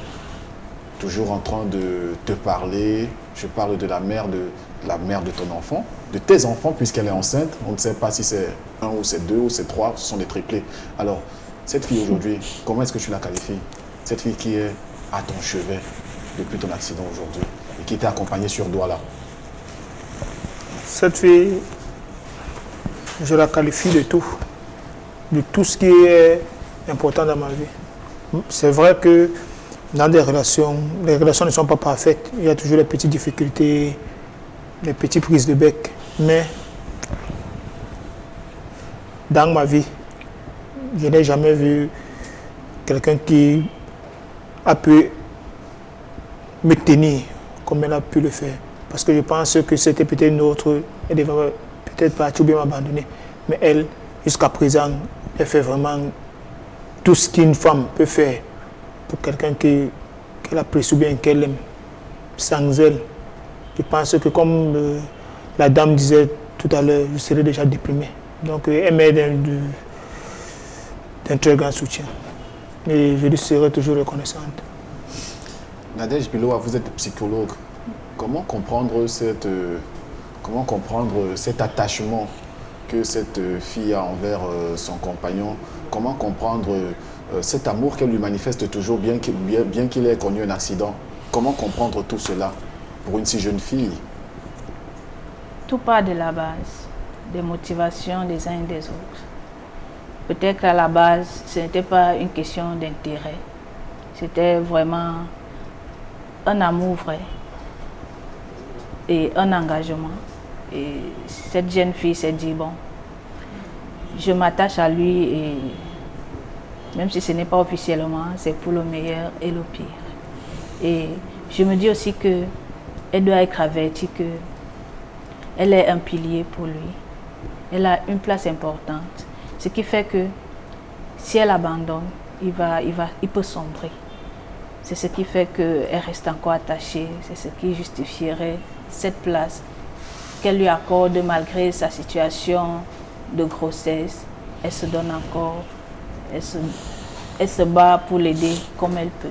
toujours en train de te parler. Je parle de la mère de ton enfant, de tes enfants puisqu'elle est enceinte. On ne sait pas si c'est 1 ou c'est 2 ou c'est 3, ce sont des triplés. Alors, cette fille aujourd'hui, comment est-ce que tu la qualifies? Cette fille qui est à ton chevet depuis ton accident aujourd'hui et qui t'a accompagné sur Douala. Cette fille, je la qualifie de tout ce qui est important dans ma vie. C'est vrai que dans les relations ne sont pas parfaites. Il y a toujours les petites difficultés, les petites prises de bec. Mais dans ma vie, je n'ai jamais vu quelqu'un qui a pu me tenir comme elle a pu le faire. Parce que je pense que c'était peut-être une autre, elle devait peut-être partir ou bien m'abandonner. Mais elle, jusqu'à présent, elle fait vraiment tout ce qu'une femme peut faire pour quelqu'un qu'elle apprécie ou bien qu'elle aime. Sans elle, je pense que comme la dame disait tout à l'heure, je serais déjà déprimé. Donc elle m'aide d'un très grand soutien. Et je lui serai toujours reconnaissante. Nadège Biloa, vous êtes psychologue. Comment comprendre cet attachement que cette fille a envers son compagnon? Comment comprendre cet amour qu'elle lui manifeste toujours, bien qu'il ait connu un accident? Comment comprendre tout cela pour une si jeune fille? Tout part de la base, des motivations des uns et des autres. Peut-être qu'à la base, ce n'était pas une question d'intérêt. C'était vraiment un amour vrai et un engagement. Et cette jeune fille s'est dit, bon, je m'attache à lui et même si ce n'est pas officiellement, c'est pour le meilleur et le pire. Et je me dis aussi qu'elle doit être avertie qu'elle est un pilier pour lui. Elle a une place importante. Ce qui fait que si elle abandonne, il peut sombrer. C'est ce qui fait qu'elle reste encore attachée. C'est ce qui justifierait cette place qu'elle lui accorde malgré sa situation de grossesse. Elle se donne encore. Elle se bat pour l'aider comme elle peut.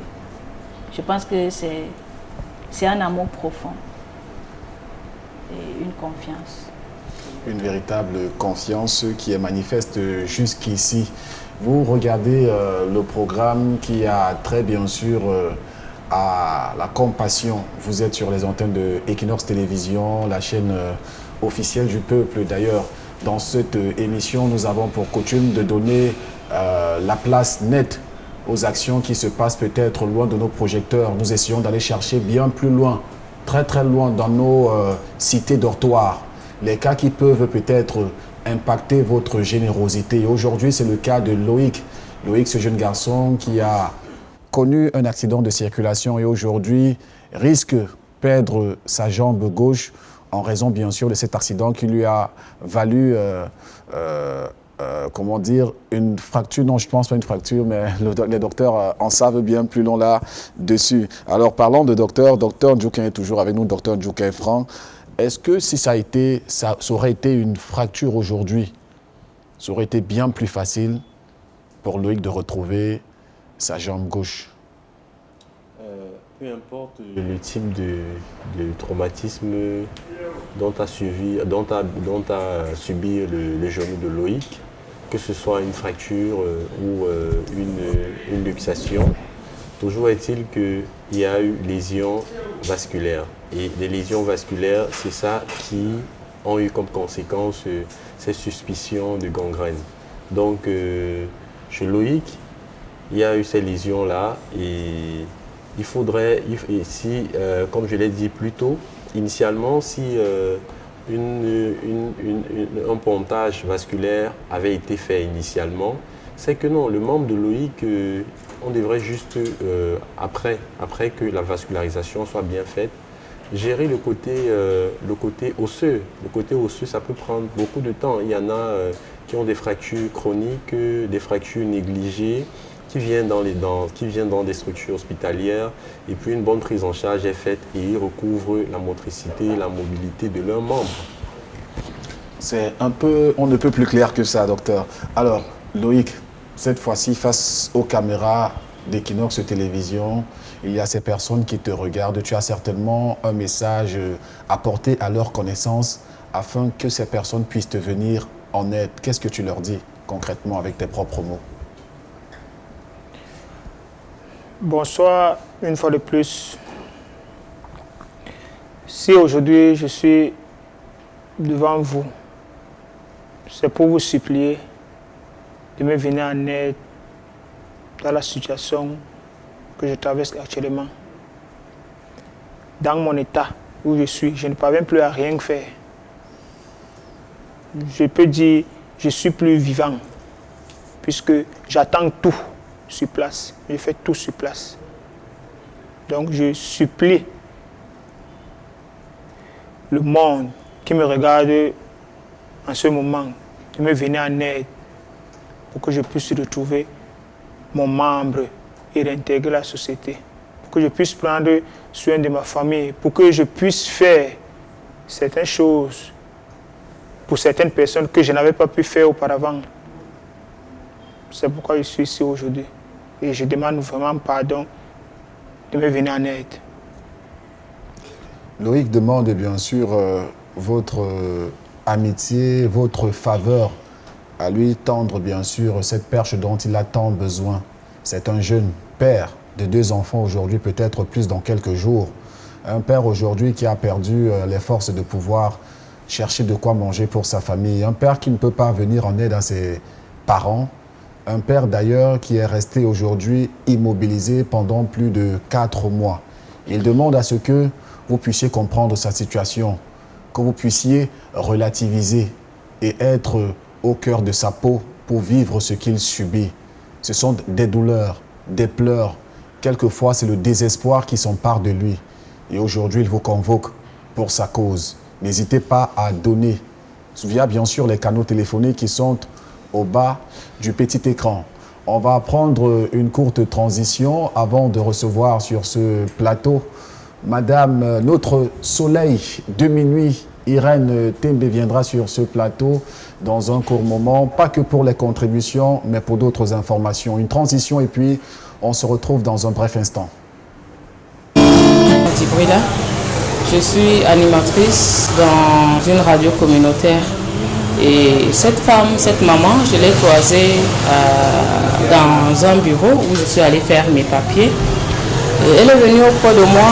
Je pense que c'est un amour profond et une confiance. Une véritable confiance qui est manifeste jusqu'ici. Vous regardez le programme qui a trait bien sûr à la compassion. Vous êtes sur les antennes de Equinox Télévision, la chaîne officielle du peuple. D'ailleurs, dans cette émission, nous avons pour coutume de donner la place nette aux actions qui se passent peut-être loin de nos projecteurs. Nous essayons d'aller chercher bien plus loin, très très loin dans nos cités dortoirs, les cas qui peuvent peut-être impacter votre générosité. Aujourd'hui, c'est le cas de Loïc. Loïc, ce jeune garçon qui a connu un accident de circulation et aujourd'hui risque de perdre sa jambe gauche en raison bien sûr de cet accident qui lui a valu comment dire, une fracture, non je pense pas une fracture, mais les docteurs en savent bien plus long là-dessus. Alors parlons de docteur Djoukin est toujours avec nous, docteur Djoukin Franc. Est-ce que si ça aurait été une fracture aujourd'hui, ça aurait été bien plus facile pour Loïc de retrouver sa jambe gauche? Peu importe le type de traumatisme dont a subi le genou de Loïc, que ce soit une fracture ou une luxation, toujours est-il qu'il y a eu lésions vasculaires. Et les lésions vasculaires, c'est ça qui ont eu comme conséquence ces suspicions de gangrène. Donc, chez Loïc, il y a eu ces lésions-là et il faudrait, comme je l'ai dit plus tôt, initialement, si un pontage vasculaire avait été fait initialement, c'est que non, le membre de Loïc, on devrait juste, après que la vascularisation soit bien faite, gérer le côté osseux. Le côté osseux, ça peut prendre beaucoup de temps. Il y en a qui ont des fractures chroniques, des fractures négligées, qui viennent dans des structures hospitalières et puis une bonne prise en charge est faite et ils recouvrent la motricité, la mobilité de leurs membres. C'est un peu, on ne peut plus clair que ça, docteur. Alors, Loïc, cette fois-ci, face aux caméras d'Equinox Télévision, il y a ces personnes qui te regardent. Tu as certainement un message à porter à leur connaissance afin que ces personnes puissent te venir en aide. Qu'est-ce que tu leur dis concrètement avec tes propres mots? Bonsoir, une fois de plus. Si aujourd'hui je suis devant vous, c'est pour vous supplier de me venir en aide dans la situation que je traverse actuellement. Dans mon état où je suis, je ne parviens plus à rien faire. Je peux dire que je suis plus vivant puisque j'attends tout sur place. Je fais tout sur place. Donc je supplie le monde qui me regarde en ce moment de me venir en aide pour que je puisse retrouver mon membre et réintégrer la société. Pour que je puisse prendre soin de ma famille. Pour que je puisse faire certaines choses pour certaines personnes que je n'avais pas pu faire auparavant. C'est pourquoi je suis ici aujourd'hui. Et je demande vraiment pardon de me venir en aide. Loïc demande bien sûr votre amitié, votre faveur, à lui tendre bien sûr cette perche dont il a tant besoin. C'est un jeune père de 2 enfants aujourd'hui, peut-être plus dans quelques jours. Un père aujourd'hui qui a perdu les forces de pouvoir chercher de quoi manger pour sa famille. Un père qui ne peut pas venir en aide à ses parents. Un père d'ailleurs qui est resté aujourd'hui immobilisé pendant plus de 4 mois. Il demande à ce que vous puissiez comprendre sa situation, que vous puissiez relativiser et être au cœur de sa peau pour vivre ce qu'il subit. Ce sont des douleurs, des pleurs. Quelquefois, c'est le désespoir qui s'empare de lui. Et aujourd'hui, il vous convoque pour sa cause. N'hésitez pas à donner via bien sûr les canaux téléphoniques qui sont au bas du petit écran. On va prendre une courte transition avant de recevoir sur ce plateau Madame, notre soleil de minuit, Irène Tembe viendra sur ce plateau dans un court moment, pas que pour les contributions, mais pour d'autres informations. Une transition et puis on se retrouve dans un bref instant. Je suis animatrice dans une radio communautaire. Et cette femme, cette maman, je l'ai croisée dans un bureau où je suis allée faire mes papiers. Et elle est venue auprès de moi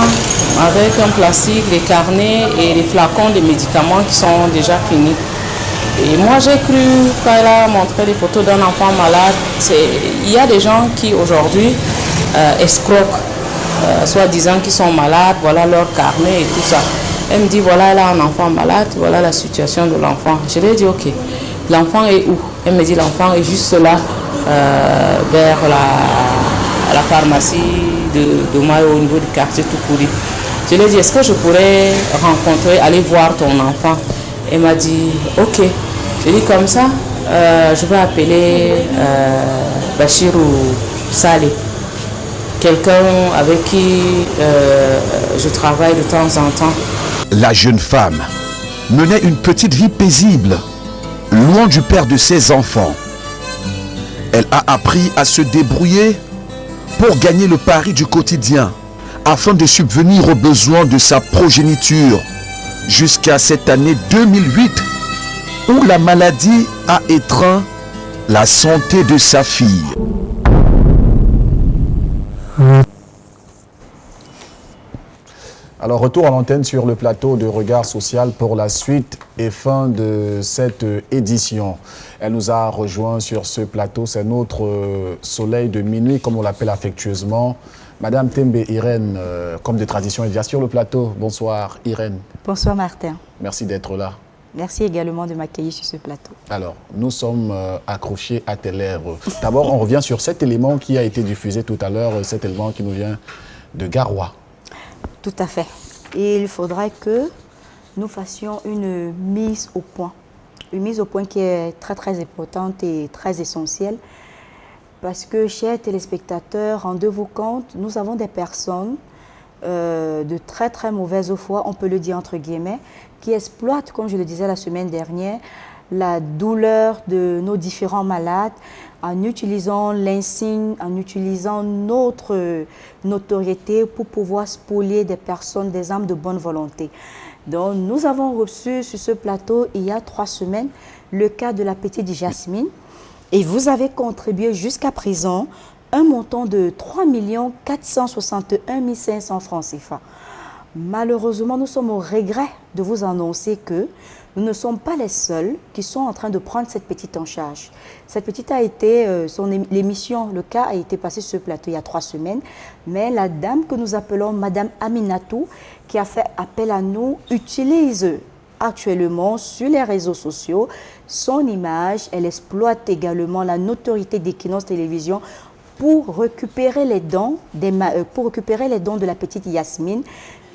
avec un plastique, des carnets et des flacons de médicaments qui sont déjà finis. Et moi j'ai cru, quand elle a montré les photos d'un enfant malade, il y a des gens qui aujourd'hui escroquent, soi-disant qu'ils sont malades, voilà leur carnet et tout ça. Elle me dit voilà, elle a un enfant malade, voilà la situation de l'enfant. Je lui ai dit ok, l'enfant est où? Elle me dit l'enfant est juste là, vers la pharmacie de Mayo au niveau du quartier Toukouri. Je lui ai dit est-ce que je pourrais aller voir ton enfant? Elle m'a dit ok. J'ai dit comme ça, je vais appeler Bachirou Saleh, quelqu'un avec qui je travaille de temps en temps. La jeune femme menait une petite vie paisible, loin du père de ses enfants. Elle a appris à se débrouiller pour gagner le pari du quotidien, afin de subvenir aux besoins de sa progéniture, jusqu'à cette année 2008, où la maladie a étreint la santé de sa fille. Alors, retour à l'antenne sur le plateau de Regard Social pour la suite et fin de cette édition. Elle nous a rejoint sur ce plateau, c'est notre soleil de minuit, comme on l'appelle affectueusement. Madame Tembe Irène, comme de tradition, est déjà sur le plateau. Bonsoir Irène. Bonsoir Martin. Merci d'être là. Merci également de m'accueillir sur ce plateau. Alors, nous sommes accrochés à tes lèvres. D'abord, on revient sur cet élément qui a été diffusé tout à l'heure, cet élément qui nous vient de Garoua. Tout à fait. Et il faudrait que nous fassions une mise au point. Une mise au point qui est très très importante et très essentielle. Parce que, chers téléspectateurs, rendez-vous compte, nous avons des personnes de très très mauvaise foi, on peut le dire entre guillemets, qui exploitent, comme je le disais la semaine dernière, la douleur de nos différents malades en utilisant l'insigne, en utilisant notre notoriété pour pouvoir spolier des personnes, des âmes de bonne volonté. Donc, nous avons reçu sur ce plateau, il y a 3 semaines, le cas de la petite Jasmine. Et vous avez contribué jusqu'à présent un montant de 3 461 500 francs CFA. Malheureusement, nous sommes au regret de vous annoncer que nous ne sommes pas les seuls qui sont en train de prendre cette petite en charge. Cette petite a été, l'émission, le cas a été passé sur ce plateau il y a 3 semaines, mais la dame que nous appelons Madame Aminatou, qui a fait appel à nous, utilise actuellement sur les réseaux sociaux son image. Elle exploite également la notoriété d'Equinox Télévision pour récupérer les dons de la petite Yasmine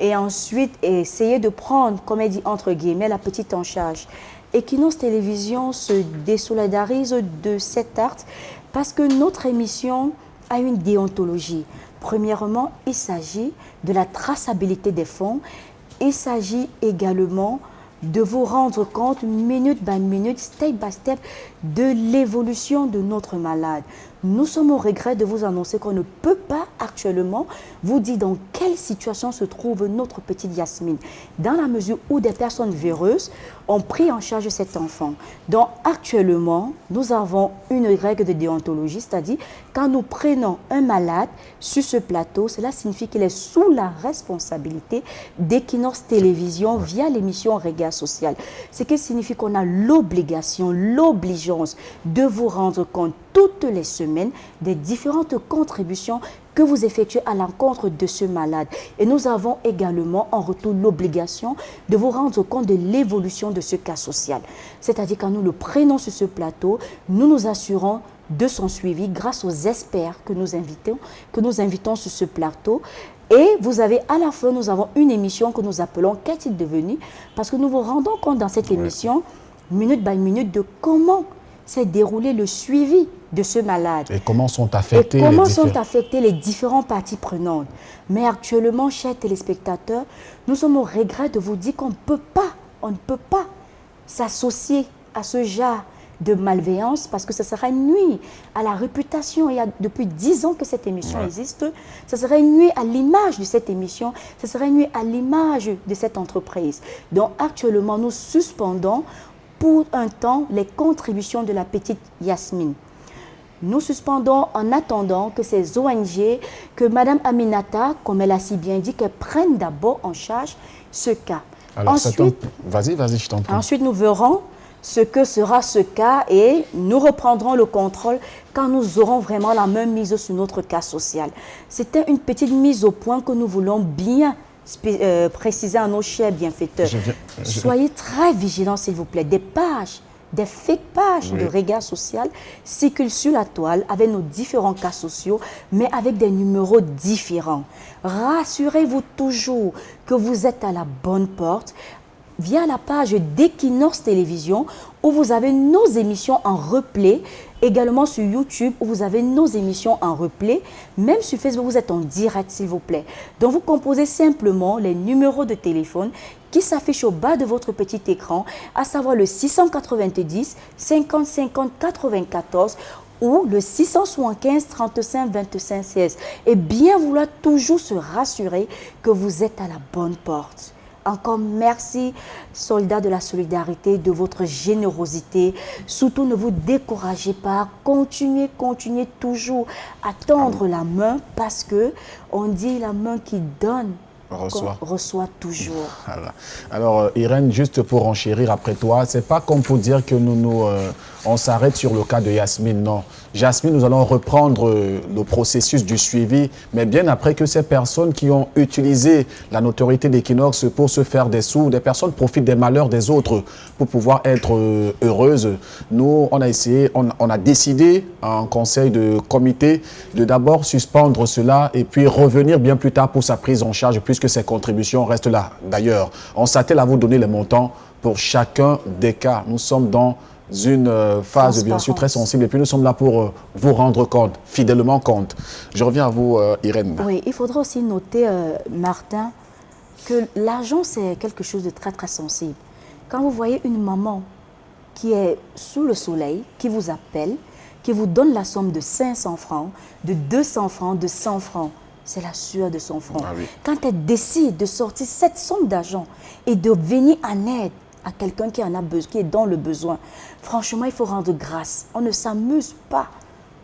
et ensuite essayer de prendre, comme elle dit entre guillemets, la petite en charge. Equinox Télévision se désolidarise de cet acte parce que notre émission a une déontologie. Premièrement, il s'agit de la traçabilité des fonds. Il s'agit également de vous rendre compte, minute by minute, step by step, de l'évolution de notre malade. Nous sommes au regret de vous annoncer qu'on ne peut pas actuellement vous dire dans quelle situation se trouve notre petite Yasmine, dans la mesure où des personnes véreuses ont pris en charge cet enfant. Donc actuellement, nous avons une règle de déontologie, c'est-à-dire quand nous prenons un malade sur ce plateau, cela signifie qu'il est sous la responsabilité d'Equinox Télévision via l'émission Regard Social. Ce qui signifie qu'on a l'obligation, l'obligeance de vous rendre compte toutes les semaines des différentes contributions que vous effectuez à l'encontre de ce malade. Et nous avons également en retour l'obligation de vous rendre compte de l'évolution de ce cas social. C'est-à-dire quand nous le prenons sur ce plateau, nous nous assurons de son suivi grâce aux experts que nous invitons sur ce plateau. Et vous avez à la fin, nous avons une émission que nous appelons « Qu'est-il devenu ?» parce que nous vous rendons compte dans cette émission, minute by minute, de comment s'est déroulé le suivi de ce malade. Et comment sont affectées les différentes parties prenantes. Mais actuellement, chers téléspectateurs, nous sommes au regret de vous dire qu'on ne peut pas s'associer à ce genre de malveillance parce que ça serait nuire à la réputation. Il y a depuis 10 ans que cette émission existe. Ça serait nuire à l'image de cette émission. Ça serait nuire à l'image de cette entreprise. Donc actuellement, nous suspendons pour un temps les contributions de la petite Yasmine. Nous suspendons en attendant que ces ONG, que Mme Aminata, comme elle a si bien dit, qu'elle prenne d'abord en charge ce cas. Alors, ensuite, vas-y, je t'en prie. Ensuite, nous verrons ce que sera ce cas et nous reprendrons le contrôle quand nous aurons vraiment la main mise sur notre cas social. C'était une petite mise au point que nous voulons bien préciser à nos chers bienfaiteurs. Soyez très vigilants, s'il vous plaît. Des pages, des fake pages de regard social circulent sur la toile avec nos différents cas sociaux, mais avec des numéros différents. Rassurez-vous toujours que vous êtes à la bonne porte via la page d'Equinox Télévision où vous avez nos émissions en replay, également sur YouTube où vous avez nos émissions en replay, même sur Facebook vous êtes en direct s'il vous plaît. Donc vous composez simplement les numéros de téléphone qui s'affichent au bas de votre petit écran, à savoir le 690 50 50 94 ou le 675 35 25 16 et bien vouloir toujours se rassurer que vous êtes à la bonne porte. Encore merci, soldats de la solidarité, de votre générosité. Surtout, ne vous découragez pas. Continuez toujours à tendre la main parce que on dit la main qui donne reçoit toujours. Voilà. Alors, Irène, juste pour enchérir après toi, c'est pas comme pour dire que on s'arrête sur le cas de Yasmine, non. Yasmine, nous allons reprendre le processus du suivi, mais bien après que ces personnes qui ont utilisé la notoriété d'Equinox pour se faire des sous, des personnes profitent des malheurs des autres pour pouvoir être heureuses. Nous, on a essayé, on a décidé en conseil de comité de d'abord suspendre cela et puis revenir bien plus tard pour sa prise en charge puisque ces contributions restent là. D'ailleurs, on s'attelle à vous donner les montants pour chacun des cas. Nous sommes dans une phase bien sûr très sensible et puis nous sommes là pour vous rendre compte, fidèlement compte. Je reviens à vous, Irène. Oui, il faudra aussi noter, Martin, que l'argent c'est quelque chose de très sensible. Quand vous voyez une maman qui est sous le soleil, qui vous appelle, qui vous donne la somme de 500 francs, de 200 francs, de 100 francs, c'est la sueur de son front. Ah oui. Quand elle décide de sortir cette somme d'argent et de venir en aide à quelqu'un qui en a besoin, qui est dans le besoin, franchement, il faut rendre grâce. On ne s'amuse pas.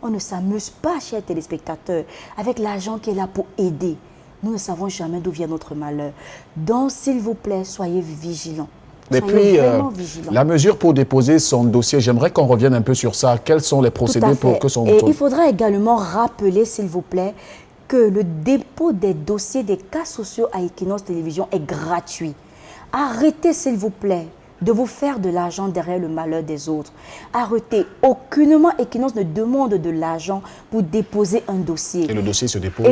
On ne s'amuse pas, chers téléspectateurs, avec l'argent qui est là pour aider. Nous ne savons jamais d'où vient notre malheur. Donc, s'il vous plaît, soyez vigilants. Et puis, la mesure pour déposer son dossier, j'aimerais qu'on revienne un peu sur ça. Quels sont les procédés pour que son... Et il faudra également rappeler, s'il vous plaît, que le dépôt des dossiers des cas sociaux à Equinox Télévision est gratuit. Arrêtez, s'il vous plaît, de vous faire de l'argent derrière le malheur des autres. Arrêtez. Aucunement Equinox ne demande de l'argent pour déposer un dossier. Et le dossier se dépose.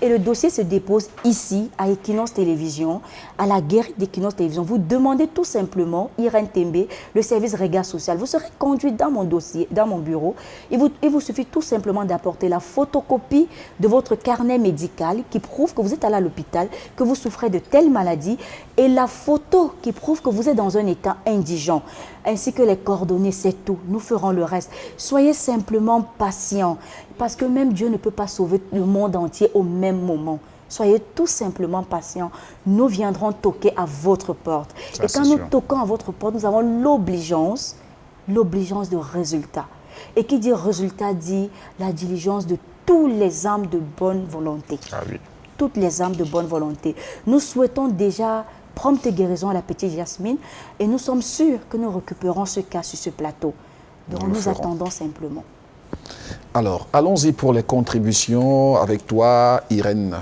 Et le dossier se dépose ici, à Equinox Télévision, à la guérite d'Equinox Télévision. Vous demandez tout simplement, Irène Tembe, le service regard social. Vous serez conduit dans mon dossier, dans mon bureau. Il vous suffit tout simplement d'apporter la photocopie de votre carnet médical qui prouve que vous êtes allé à l'hôpital, que vous souffrez de telle maladie, et la photo qui prouve que vous êtes dans un état indigent, ainsi que les coordonnées, c'est tout. Nous ferons le reste. Soyez simplement patients, parce que même Dieu ne peut pas sauver le monde entier au même moment. Soyez tout simplement patients. Nous viendrons toquer à votre porte. Et quand nous toquons à votre porte, nous avons l'obligeance de résultat. Et qui dit résultat dit la diligence de tous les âmes de bonne volonté. Ah oui. Toutes les âmes de bonne volonté. Nous souhaitons déjà prompte guérison à la petite Yasmine et nous sommes sûrs que nous récupérons ce cas sur ce plateau. Donc nous attendons simplement. Alors, allons-y pour les contributions avec toi, Irène.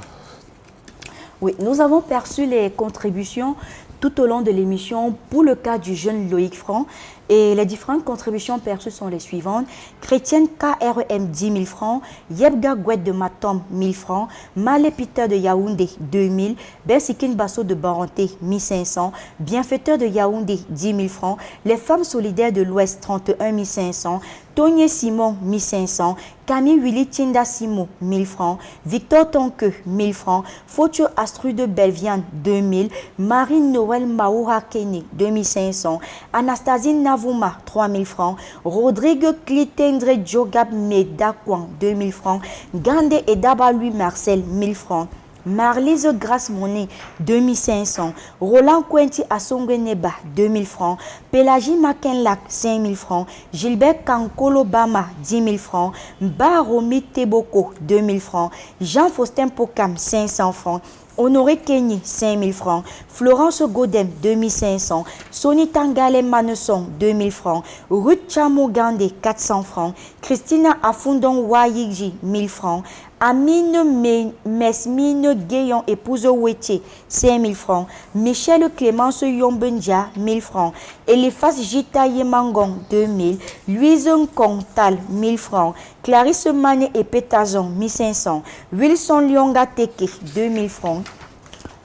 Oui, nous avons perçu les contributions tout au long de l'émission pour le cas du jeune Loïc Franc. Et les différentes contributions perçues sont les suivantes. Chrétienne KRM 10 000 francs, Yebga Gouet de Matom 1000 francs, Malé Peter de Yaoundé 2000, Bersikin Basso de Baranté 1500, Bienfaiteur de Yaoundé 10 000 francs, les femmes solidaires de l'Ouest 31 500, Tony Simon 1500, Camille Willy Tinda Simo 1000 francs, Victor Tonke 1000 francs, Fotio Astrude Belviane 2000, Marie-Noël Maoura Kene 2500, Anastasie Navouma 3000 francs, Rodrigue Clitendre Djogab Medakwan 2000 francs, Gande et Daba Louis Marcel 1000 francs, Marlise Grace Monet, 2500. Roland Quenti Asongweneba, 2000 francs. Pélagie Makenlak, 5000 francs. Gilbert Kankolo Bama, 10 000 francs. Baromi Teboko, 2000 francs. Jean-Faustin Pokam, 500 francs. Honoré Kenyi, 5 000 francs. Florence Godem, 2500. Soni Tangale Manesson, 2000 francs. Ruth Chamogande, 400 francs. Christina Afundon Wayigi, 1000 francs. Amine Mesmine Guéyon, épouse Ouetier, 5 000 francs. Michel Clémence Yombendia, 1000 francs. Eliphas Jita Yemangon, 2000. Louise Contal, 1000 francs. Clarisse Mané et Pétazon, 1500. Wilson Lyonga Teke, 2000 francs.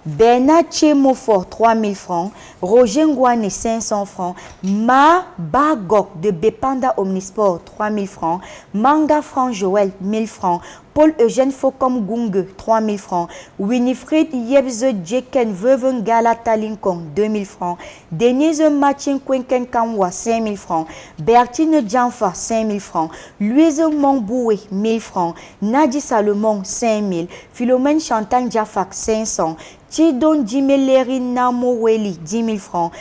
Bernard Tchemofort, 3 000 francs. Roger Ngouane, 500 francs. Ma Bagok de Bepanda Omnisport, 3 000 francs. Manga Franc Joël, 1000 francs. Paul Eugène Fokom Gunge, 3 000 francs. Winifred Yebze Djeken Veuve Galata Lincoln, 2 000 francs. Denise Mathin Kwenken Kamwa, 5 000 francs. Bertine Djanfa, 5 000 francs. Louise Momboué, 1000 francs. Nadi Salomon, 5 000. Philomène Chantal Diafak, 500. Tidon Dimeleri Namoweli, 10 000 francs.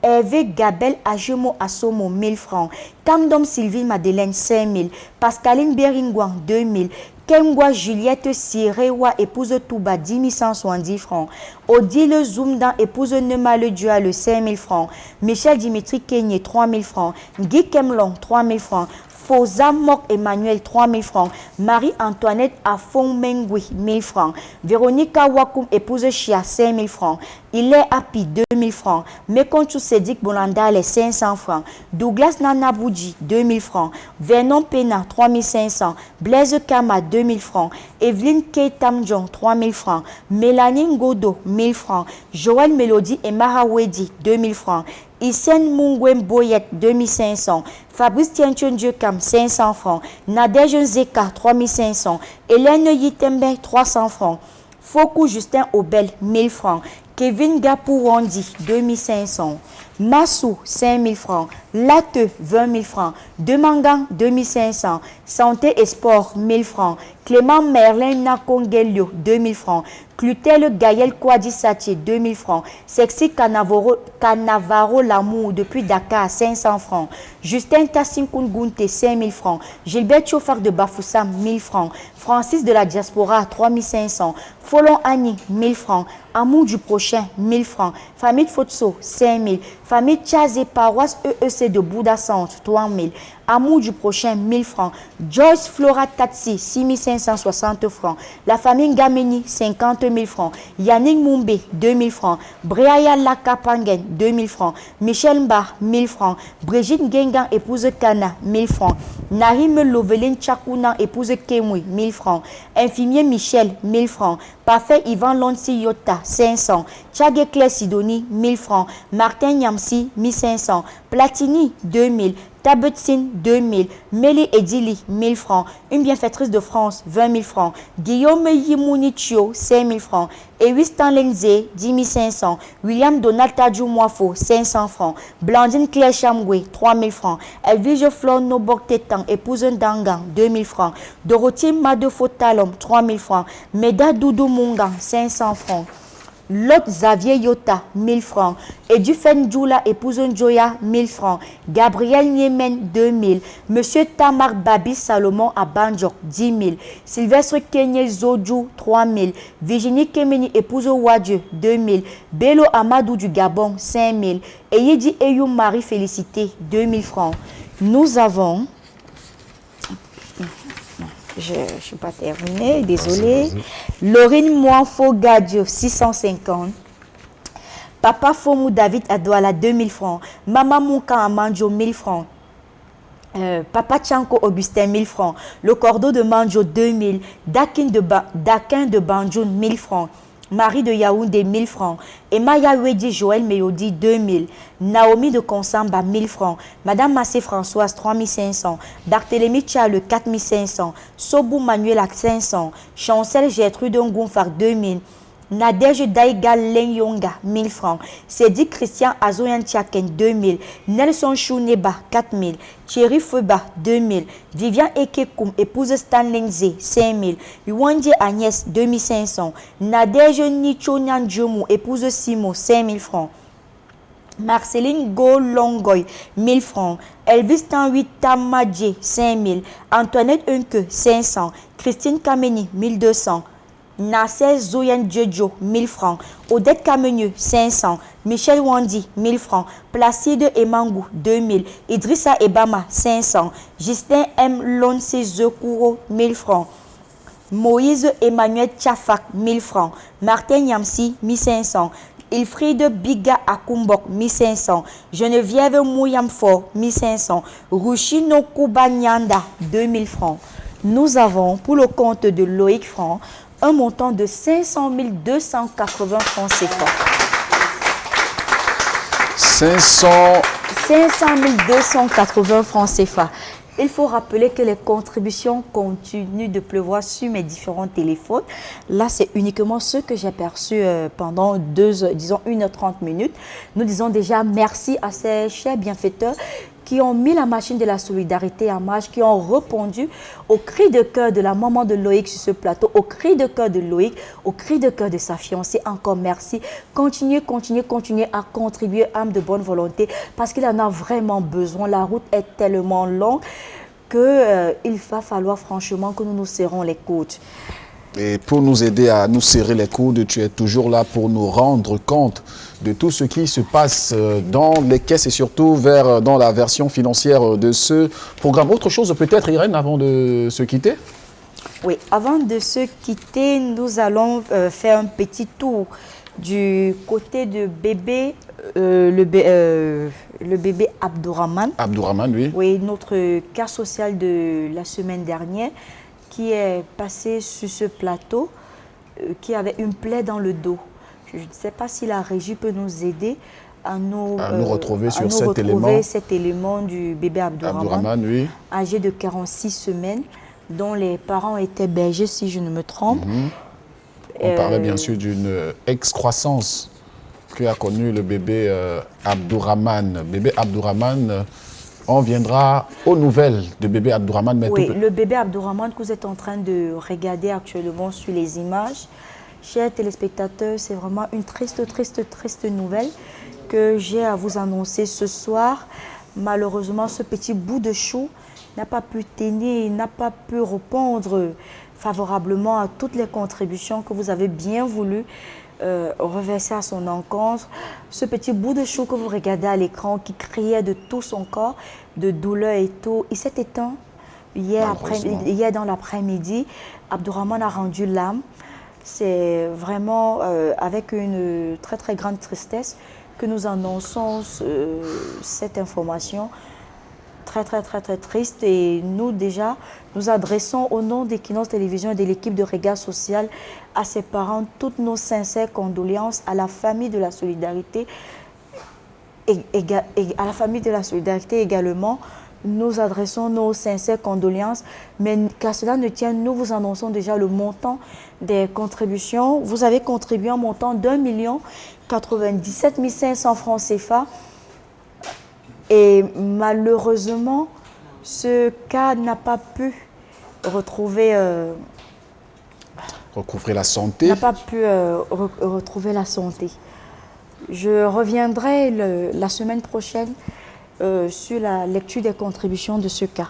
Hervé Gabel Ajemo Asomo, 1000 francs. Kamdom Sylvie Madeleine, 5 000. Pascaline Beringouan, 2 000. Kengwa Juliette Sirewa, épouse Touba, 10 170 francs. Odile Zoumdan, épouse Nemale Dual, 5 000 francs. Michel Dimitri Kenye, 3 000 francs. Guy Kemlon, 3 000 francs. Fosa Mok Emmanuel, 3 000 francs. Marie-Antoinette Afon Mengui, 1000 francs. Véronique Wakoum, épouse Chia, 5 000 francs. Il est Api, 2 000 francs. Mekonchou Sedik Bolanda, les 500 francs. Douglas Nanaboudji, 2 000 francs. Vernon Pena, 3 500. Blaise Kama, 2 000 francs. Evelyne Keitamjon, 3 000 francs. Mélanie Ngodo, 1000 francs. Joël Mélodie et Mahawedi, 2 000 francs. Isen Mungwen Boyet, 2500. Fabrice Tiention Dieu-Kam, 500 francs. Nadège Zeka, 3500. Hélène Yitembe, 300 francs. Fokou Justin Obel, 1000 francs. Kevin Gapourondi, 2500. Massou, 5 000 francs. Lateux, 20 000 francs. Demangan, 2500. Santé et Sport, 1000 francs. Clément Merlin Nakongelio, 2 000 francs. Clutel Gaël Kouadisati, 2 000 francs. Sexy Canavaro Lamour, depuis Dakar, 500 francs. Justin Tassinkoun Gunte, 5 000 francs. Gilbert Chauffard de Bafoussam, 1000 francs. Francis de la Diaspora, 3 500. Folon Annie, 1000 francs. Amour du prochain, 1000 francs. Famille Fotso, 5 000. Famille Tchazé Paroisse EEC de Bouddha Centre, 3 000. Amour du prochain, 1000 francs. Joyce Flora Tatsi, 6 560 francs. La famille Gameni, 50 000 francs. Yannick Mumbe, 2 000 francs. Breaya Lakapangen, 2 000 francs. Michel Mba, 1000 francs. Brigitte Gengan, épouse Kana, 1000 francs. Narim Loveline Tchakounan, épouse Kemui, 1000 francs. Infirmier Michel, 1000 francs. Parfait Ivan Lonsi Yota, 500. Tchagé Claire Sidoni, 1000 francs. Martin Nyamsi, 1500. Platini, 2000. Tabetsine, 2000. Mélie Edili, 1000 francs. Une bienfaitrice de France, 20 000 francs. Guillaume Yimounichio, 5 000 francs. Ewis Stanlengze, 10 500. William Donald Tadjou Moifo, 500 francs. Blandine Claire Chamgwe, 3 000 francs. Elvige Flor Nobok Tétan, épouse Dangan, 2 000 francs. Dorothy Madefo Talom, 3 000 francs. Meda Doudou Mungan, 500 francs. Lot Xavier Yota, 1000 francs. Edufen Djoula, épouse Joya, 1000 francs. Gabriel Niemen, 2000. Monsieur Tamar Babi Salomon à Banjok, 10 000. Sylvestre Kenye Zodjou, 3 000. Virginie Kemeni, épouse Wadjou, 2 000. Bello Amadou du Gabon, 5 000. Eyedi Eyou Marie Félicité, 2 000 francs. Nous avons... Je ne suis pas terminée, désolée. Laurine Moinfo Gadio, 650. Papa Fomou David Adouala, 2000 francs. Maman Mouka Amanjo, 1000 francs. Papa Tchanko Augustin, 1000 francs. Le cordeau de Manjo, 2000. Dakin de Banjoun, 1000 francs. Marie de Yaoundé, 1000 francs. Emma Yawedi Joël Mélodie, 2000. Naomi de Consamba, 1000 francs. Madame Massé Françoise, 3500. Barthélemy Tchale, 4500. Sobou Manuel, 500. Chancel Gertrude Ngounfar, 2000. Nadège Daïga Lenyonga, 1000 francs. Cédric Christian Azoyan Tchaken, 2000. Nelson Chouneba, 4000. Thierry Feba, 2000. Vivian Ekekoum, épouse Stan Lenze, 5000. Yuandje Agnès, 2500. Nadège Nicho Nyanjumou, épouse Simo, 5000 francs. Marceline Golongoy, 1000 francs. Elvis Tanwi Tamadje, 5000. Antoinette Unke, 500. Christine Kameni, 1200. Nasser Zoyan Djojo, 1000 francs. Odette Kamenieu, 500. Michel Wandi, 1000 francs. Placide Emangou, 2000. Idrissa Ebama, 500. Justin M. Lonse Zekuro, 1000 francs. Moïse Emmanuel Tchafak, 1000 francs. Martin Yamsi, 1500. Ilfriede Biga Akumbok, 1500. Geneviève Mouyamfort, 1500. Rushino Koubanyanda, 2000 francs. Nous avons, pour le compte de Loïc Franc, un montant de 500 280 francs CFA. 500 280 francs CFA. Il faut rappeler que les contributions continuent de pleuvoir sur mes différents téléphones. Là, c'est uniquement ce que j'ai perçu pendant 1h30 minutes. Nous disons déjà merci à ces chers bienfaiteurs qui ont mis la machine de la solidarité en marche, qui ont répondu au cri de cœur de la maman de Loïc sur ce plateau, au cri de cœur de Loïc, au cri de cœur de sa fiancée. Encore merci. Continuez à contribuer, âme de bonne volonté, parce qu'il en a vraiment besoin. La route est tellement longue qu'il va falloir franchement que nous nous serrons les coudes. Et pour nous aider à nous serrer les coudes, tu es toujours là pour nous rendre compte de tout ce qui se passe dans les caisses et surtout dans la version financière de ce programme. Autre chose peut-être, Irène, avant de se quitter? Oui, avant de se quitter, nous allons faire un petit tour du côté de bébé, le bébé Abdourahmane. Abdourahmane, oui. Oui, notre cas social de la semaine dernière, qui est passé sur ce plateau, qui avait une plaie dans le dos. Je ne sais pas si la régie peut nous aider à nous retrouver sur cet élément du bébé Abdourahmane, oui. Âgé de 46 semaines, dont les parents étaient belges, si je ne me trompe. On parlait bien sûr d'une excroissance que a connue le bébé Abdourahmane. Bébé Abdourahmane, on viendra aux nouvelles de bébé Abdourahmane. Oui, le bébé Abdourahmane que vous êtes en train de regarder actuellement sur les images. Chers téléspectateurs, c'est vraiment une triste nouvelle que j'ai à vous annoncer ce soir. Malheureusement, ce petit bout de chou n'a pas pu tenir, n'a pas pu répondre favorablement à toutes les contributions que vous avez bien voulu reverser à son encontre. Ce petit bout de chou que vous regardez à l'écran qui criait de tout son corps, de douleur et tout, il s'est éteint hier dans l'après-midi. Abdourahmane a rendu l'âme. C'est vraiment avec une très grande tristesse que nous annonçons cette information très triste. Et nous déjà, nous adressons au nom d'Equinox Télévision et de l'équipe de Regard Social à ses parents toutes nos sincères condoléances, à la famille de la solidarité et à la famille de la solidarité également. Nous adressons nos sincères condoléances, mais qu'à cela ne tienne, nous vous annonçons déjà le montant des contributions. Vous avez contribué un montant d'1 097 500 francs CFA. Et malheureusement, ce cas n'a pas pu retrouver la santé. N'a pas pu retrouver la santé. Je reviendrai la semaine prochaine sur la lecture des contributions de ce cas.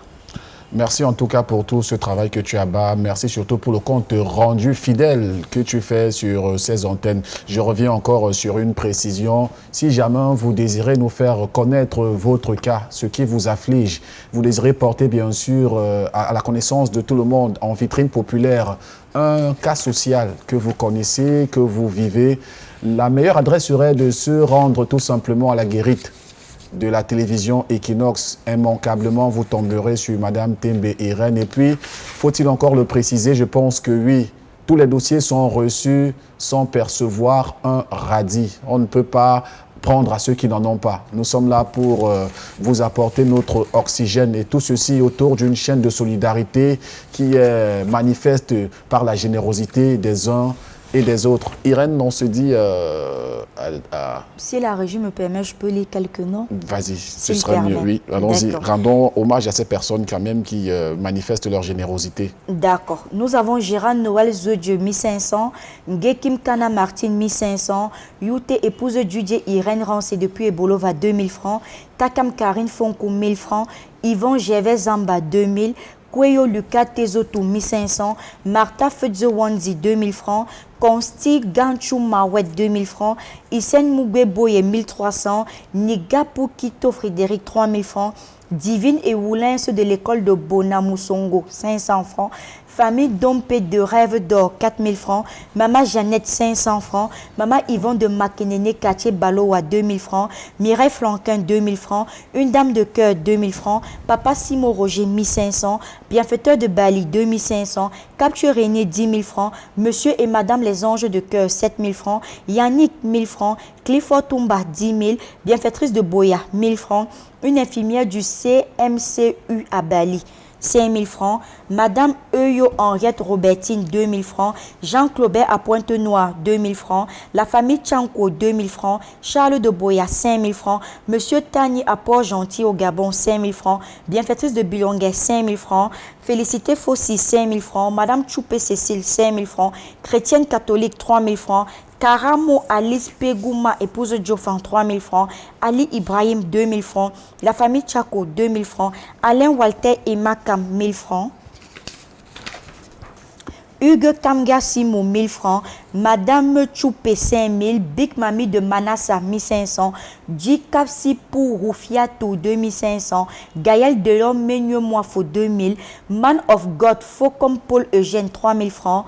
Merci en tout cas pour tout ce travail que tu abats. Merci surtout pour le compte rendu fidèle que tu fais sur ces antennes. Je reviens encore sur une précision. Si jamais vous désirez nous faire connaître votre cas, ce qui vous afflige, vous désirez porter bien sûr à la connaissance de tout le monde en vitrine populaire un cas social que vous connaissez, que vous vivez, la meilleure adresse serait de se rendre tout simplement à la guérite de la télévision Equinox. Immanquablement, vous tomberez sur Madame Tembe Irène. Et puis, faut-il encore le préciser, je pense que oui, tous les dossiers sont reçus sans percevoir un radis. On ne peut pas prendre à ceux qui n'en ont pas. Nous sommes là pour vous apporter notre oxygène et tout ceci autour d'une chaîne de solidarité qui est manifeste par la générosité des uns et des autres. Irène, on se dit Si la régie me permet, je peux lire quelques noms. Vas-y, ce serait mieux, oui. Allons-y, rendons hommage à ces personnes quand même qui manifestent leur générosité. D'accord. Nous avons Gérard Noël Zodieu, 1500. Ngekim Kana Martine, 1500. Youte épouse Didier Irène Rancé depuis Ebolova, 2000 francs. Takam Karine Fonkou, 1000 francs. Yvon Gervais Zamba, 2000. Kweyo Lucas Tezotou, 1500. Martha Fedzewanzi, 2000 francs. Consti Ganchou Mawet, 2000 francs. Isen Mougbe Boye, 1300. Nigapu Kito Frédéric, 3000 francs. Divine et Woulins de l'école de Bonamoussongo, 500 francs. Famille Dompé de Rêve d'Or, 4000 francs. Maman Jeannette, 500 francs. Maman Yvonne de Makenene, quartier Baloa, 2000 francs. Mireille Flanquin, 2000 francs. Une dame de cœur, 2000 francs. Papa Simon Roger, 1500. Bienfaiteur de Bali, 2500. Capture René, 10 000 francs. Monsieur et Madame les Anges de cœur, 7000 francs. Yannick, 1000 francs. Clifford Toumba, 10 000. Bienfaitrice de Boya, 1000 francs. Une infirmière du CMCU à Bali, 5 000 francs. Madame Euyo Henriette Robertine, 2 000 francs. Jean Claubert à Pointe-Noire, 2 000 francs. La famille Tchanko, 2 000 francs. Charles de Boya, 5 000 francs. Monsieur Tani à Port-Gentil au Gabon, 5 000 francs. Bienfaitrice de Bilonguet, 5 000 francs. Félicité Fossi, 5 000 francs. Madame Choupé Cécile, 5 000 francs. Chrétienne catholique, 3 000 francs. Karamo Alice Pegouma, épouse Diofan, 3 000 francs. Ali Ibrahim, 2 000 francs. La famille Tchako, 2 000 francs. Alain Walter et Makam, 1000 francs. Hugues Kamga Simo, 1000 francs. Madame Choupé, 5 000. Big Mami de Manassa, 1500. Djikapsi pour Roufiatou, 2500. Gaël Delhomme, Ménieux Moifo, 2000. Man of God, Faucom Paul Eugène, 3 000 francs.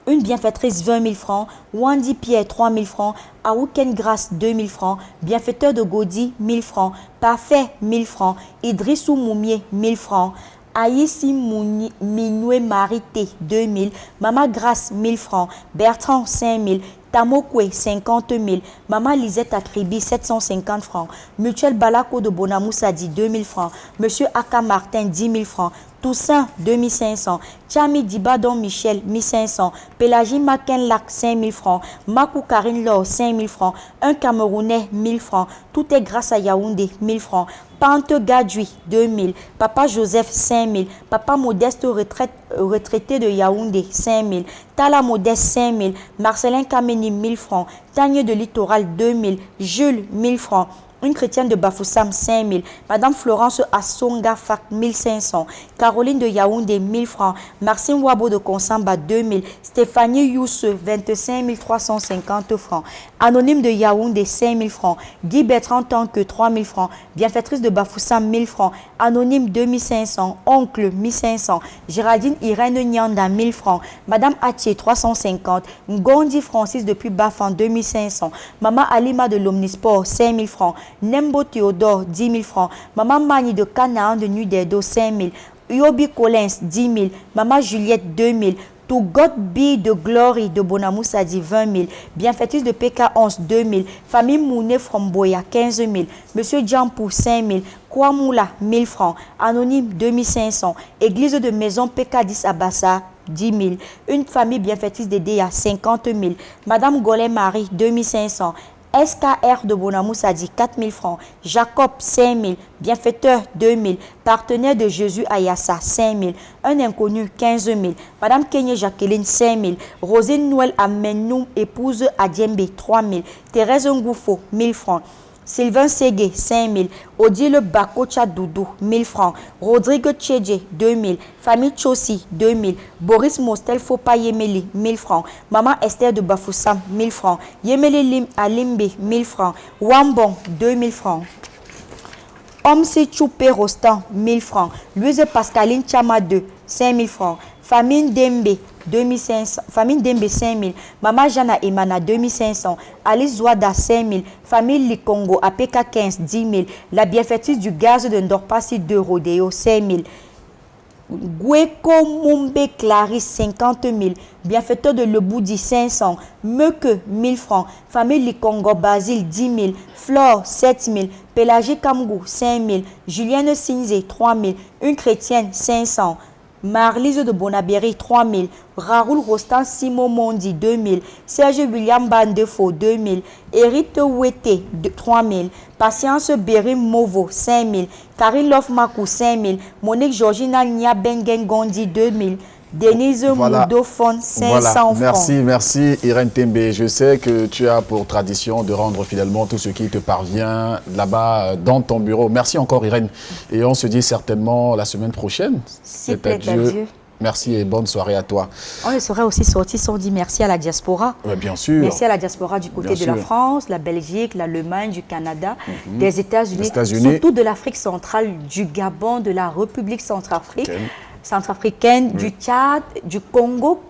Une bienfaitrice, 20 000 francs. Wandy Pierre, 3 000 francs. Aouken Grasse, 2 000 francs. Bienfaiteur de Godi, 1000 francs. Parfait, 1000 francs. Idrissou Moumier, 1000 francs. Aïssi Minoué Marité, 2 000. Mama Grasse, 1000 francs. Bertrand, 5 000. Tamokwe, 50 000. Maman Lisette Akribi, 750 francs. Mutuel Balako de Bonamoussadi, 2 000 francs. Monsieur Aka Martin, 10 000 francs. Toussaint, 2500. Chami Dibadon Michel, 1500. Pélagie Makenlak, 5 000 francs. Makou Karine Laure, 5 000 francs. Un Camerounais, 1000 francs. Tout est grâce à Yaoundé, 1000 francs. Pante Gadui, 2 000. Papa Joseph, 5 000. Papa Modeste retraité de Yaoundé, 5 000. Tala Modeste, 5 000. Marcelin Kameni, 1000 francs. Tanier de Littoral, 2 000. Jules, 1000 francs. Une chrétienne de Bafoussam, 5 000. Madame Florence Assonga Fak, 1500. Caroline de Yaoundé, 1000 francs. Marcine Wabo de Konsamba, 2 000. Stéphanie Yousse, 25 350 francs. Anonyme de Yaoundé, 5 000 francs. Guy Bertrand Tanque, 3 000 francs. Bienfaitrice de Bafoussam, 1000 francs. Anonyme, 2500. Oncle, 1500. Géraldine Irène Nyanda, 1000 francs. Madame Atier, 350. Ngondi Francis depuis Bafan, 2500. Maman Alima de l'Omnisport, 5 000 francs. Nembo Théodore, 10 000 francs. Maman Mani de Canaan de Nudedo, 5 000. Yobi Collins, 10 000. Maman Juliette, 2 000. To God be de Glory de Bonamoussadi, 20 000. Bienfaitrice de PK11, 2 000. Famille Mouné Fromboya, 15 000. Monsieur Djampou, 5 000. Kouamoula, 1000 francs. Anonyme, 2500. Église de Maison PK10 Abassa, 10 000. Une famille bienfaitrice de Déa, 50 000. Madame Gollet Marie, 2500. SKR de Bonamoussadi, 4 000 francs. Jacob, 5 000. Bienfaiteur, 2 000. Partenaire de Jésus Ayassa, 5 000. Un inconnu, 15 000. Madame Kenye Jacqueline, 5 000. Rosine Noël Amenoum, épouse Adiembe, 3 000. Thérèse Ngoufo, 1000 francs. Sylvain Ségué, 5 000. Odile Bakocha Doudou, 1000 francs. Rodrigue Tchédje, 2 000. Famille Chossi, 2 000. Boris Mostel Fopa Yemeli, 1000 francs. Maman Esther de Bafoussam, 1000 francs. Yemeli Lim Alimbe, 1000 francs. Wambon, 2 000 francs. Omsi Choupé Rostan, 1000 francs. Louise Pascaline Chama 2, 5 000 francs. Famille Dembe, 2500. Famille Dembe, 5 000. Maman Jana Emana, 2500. Alice Zouada, 5 000. Famille Likongo, APK 15, 10 000. La bienfaitrice du gaz de Ndorpassi de Rodeo, 5 000. Gweko Mumbe Clarisse, 50 000. Bienfaiteur de Leboudi, 500. Meuke, 1000 francs. Famille Likongo Basile, 10 000. Flore, 7 000. Pélagie Kamgou, 5 000. Julienne Sinze, 3 000. Une chrétienne, 500. Marlise de Bonabéry, 3 000. Raoul Rostand Simon Mondi, 2 000. Serge William Bandefo, 2 000. Eric Ouete, 3 000. Patience Berry Movo, 5 000. Karine Lofmakou, 5 000. Monique Georgina Nia Bengen Gondi, 2 000. Denise Moudofon, 500 francs. Merci Irène Tembe. Je sais que tu as pour tradition de rendre fidèlement tout ce qui te parvient là-bas dans ton bureau. Merci encore Irène. Et on se dit certainement la semaine prochaine. S'il plaît, Dieu. Merci et bonne soirée à toi. On ne serait aussi sorti sans dire merci à la diaspora. Oui, bien sûr. Merci à la diaspora du côté de la France, la Belgique, l'Allemagne, du Canada, des États-Unis, surtout de l'Afrique centrale, du Gabon, de la République centrafricaine, du Tchad, du Congo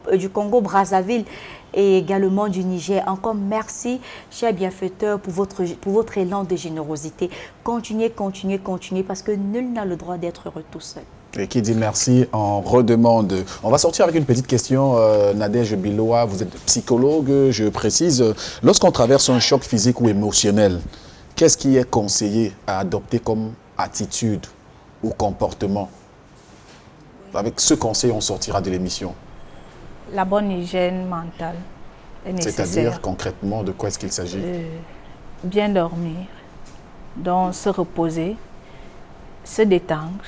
Brazzaville et également du Niger. Encore merci, chers bienfaiteurs, pour votre élan de générosité. Continuez parce que nul n'a le droit d'être heureux tout seul. Et qui dit merci en redemande. On va sortir avec une petite question, Nadège Biloa. Vous êtes psychologue, je précise. Lorsqu'on traverse un choc physique ou émotionnel, qu'est-ce qui est conseillé à adopter comme attitude ou comportement? Avec ce conseil, on sortira de l'émission. La bonne hygiène mentale est nécessaire. C'est-à-dire concrètement, de quoi est-ce qu'il s'agit? Bien dormir, donc se reposer, se détendre.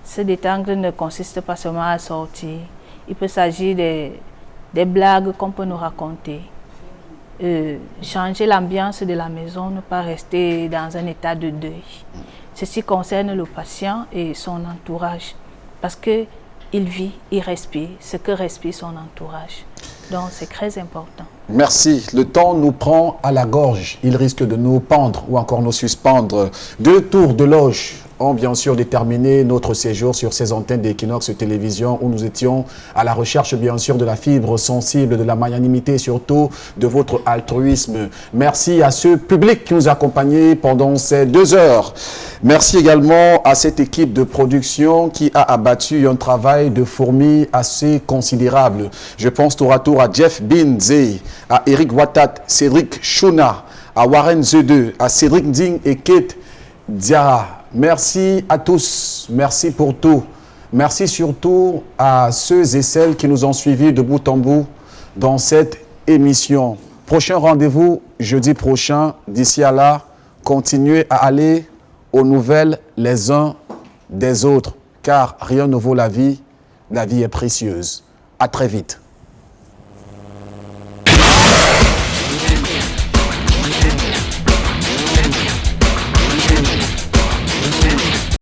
Se détendre ne consiste pas seulement à sortir. Il peut s'agir des blagues qu'on peut nous raconter. Changer l'ambiance de la maison, ne pas rester dans un état de deuil. Ceci concerne le patient et son entourage. Parce qu'il vit, il respire, ce que respire son entourage. Donc c'est très important. Merci. Le temps nous prend à la gorge. Il risque de nous pendre ou encore nous suspendre. 2 tours de loge ont bien sûr déterminé notre séjour sur ces antennes d'Equinox Télévision où nous étions à la recherche bien sûr de la fibre sensible, de la magnanimité et surtout de votre altruisme. Merci à ce public qui nous a accompagnés pendant ces 2 heures. Merci également à cette équipe de production qui a abattu un travail de fourmi assez considérable. Je pense tour à tour à Jeff Binze, à Eric Watat, Cédric Chouna, à Warren Zede, à Cédric Ding et Kate Diara. Merci à tous, merci pour tout. Merci surtout à ceux et celles qui nous ont suivis de bout en bout dans cette émission. Prochain rendez-vous jeudi prochain. D'ici à là, continuez à aller aux nouvelles les uns des autres, car rien ne vaut la vie est précieuse. À très vite.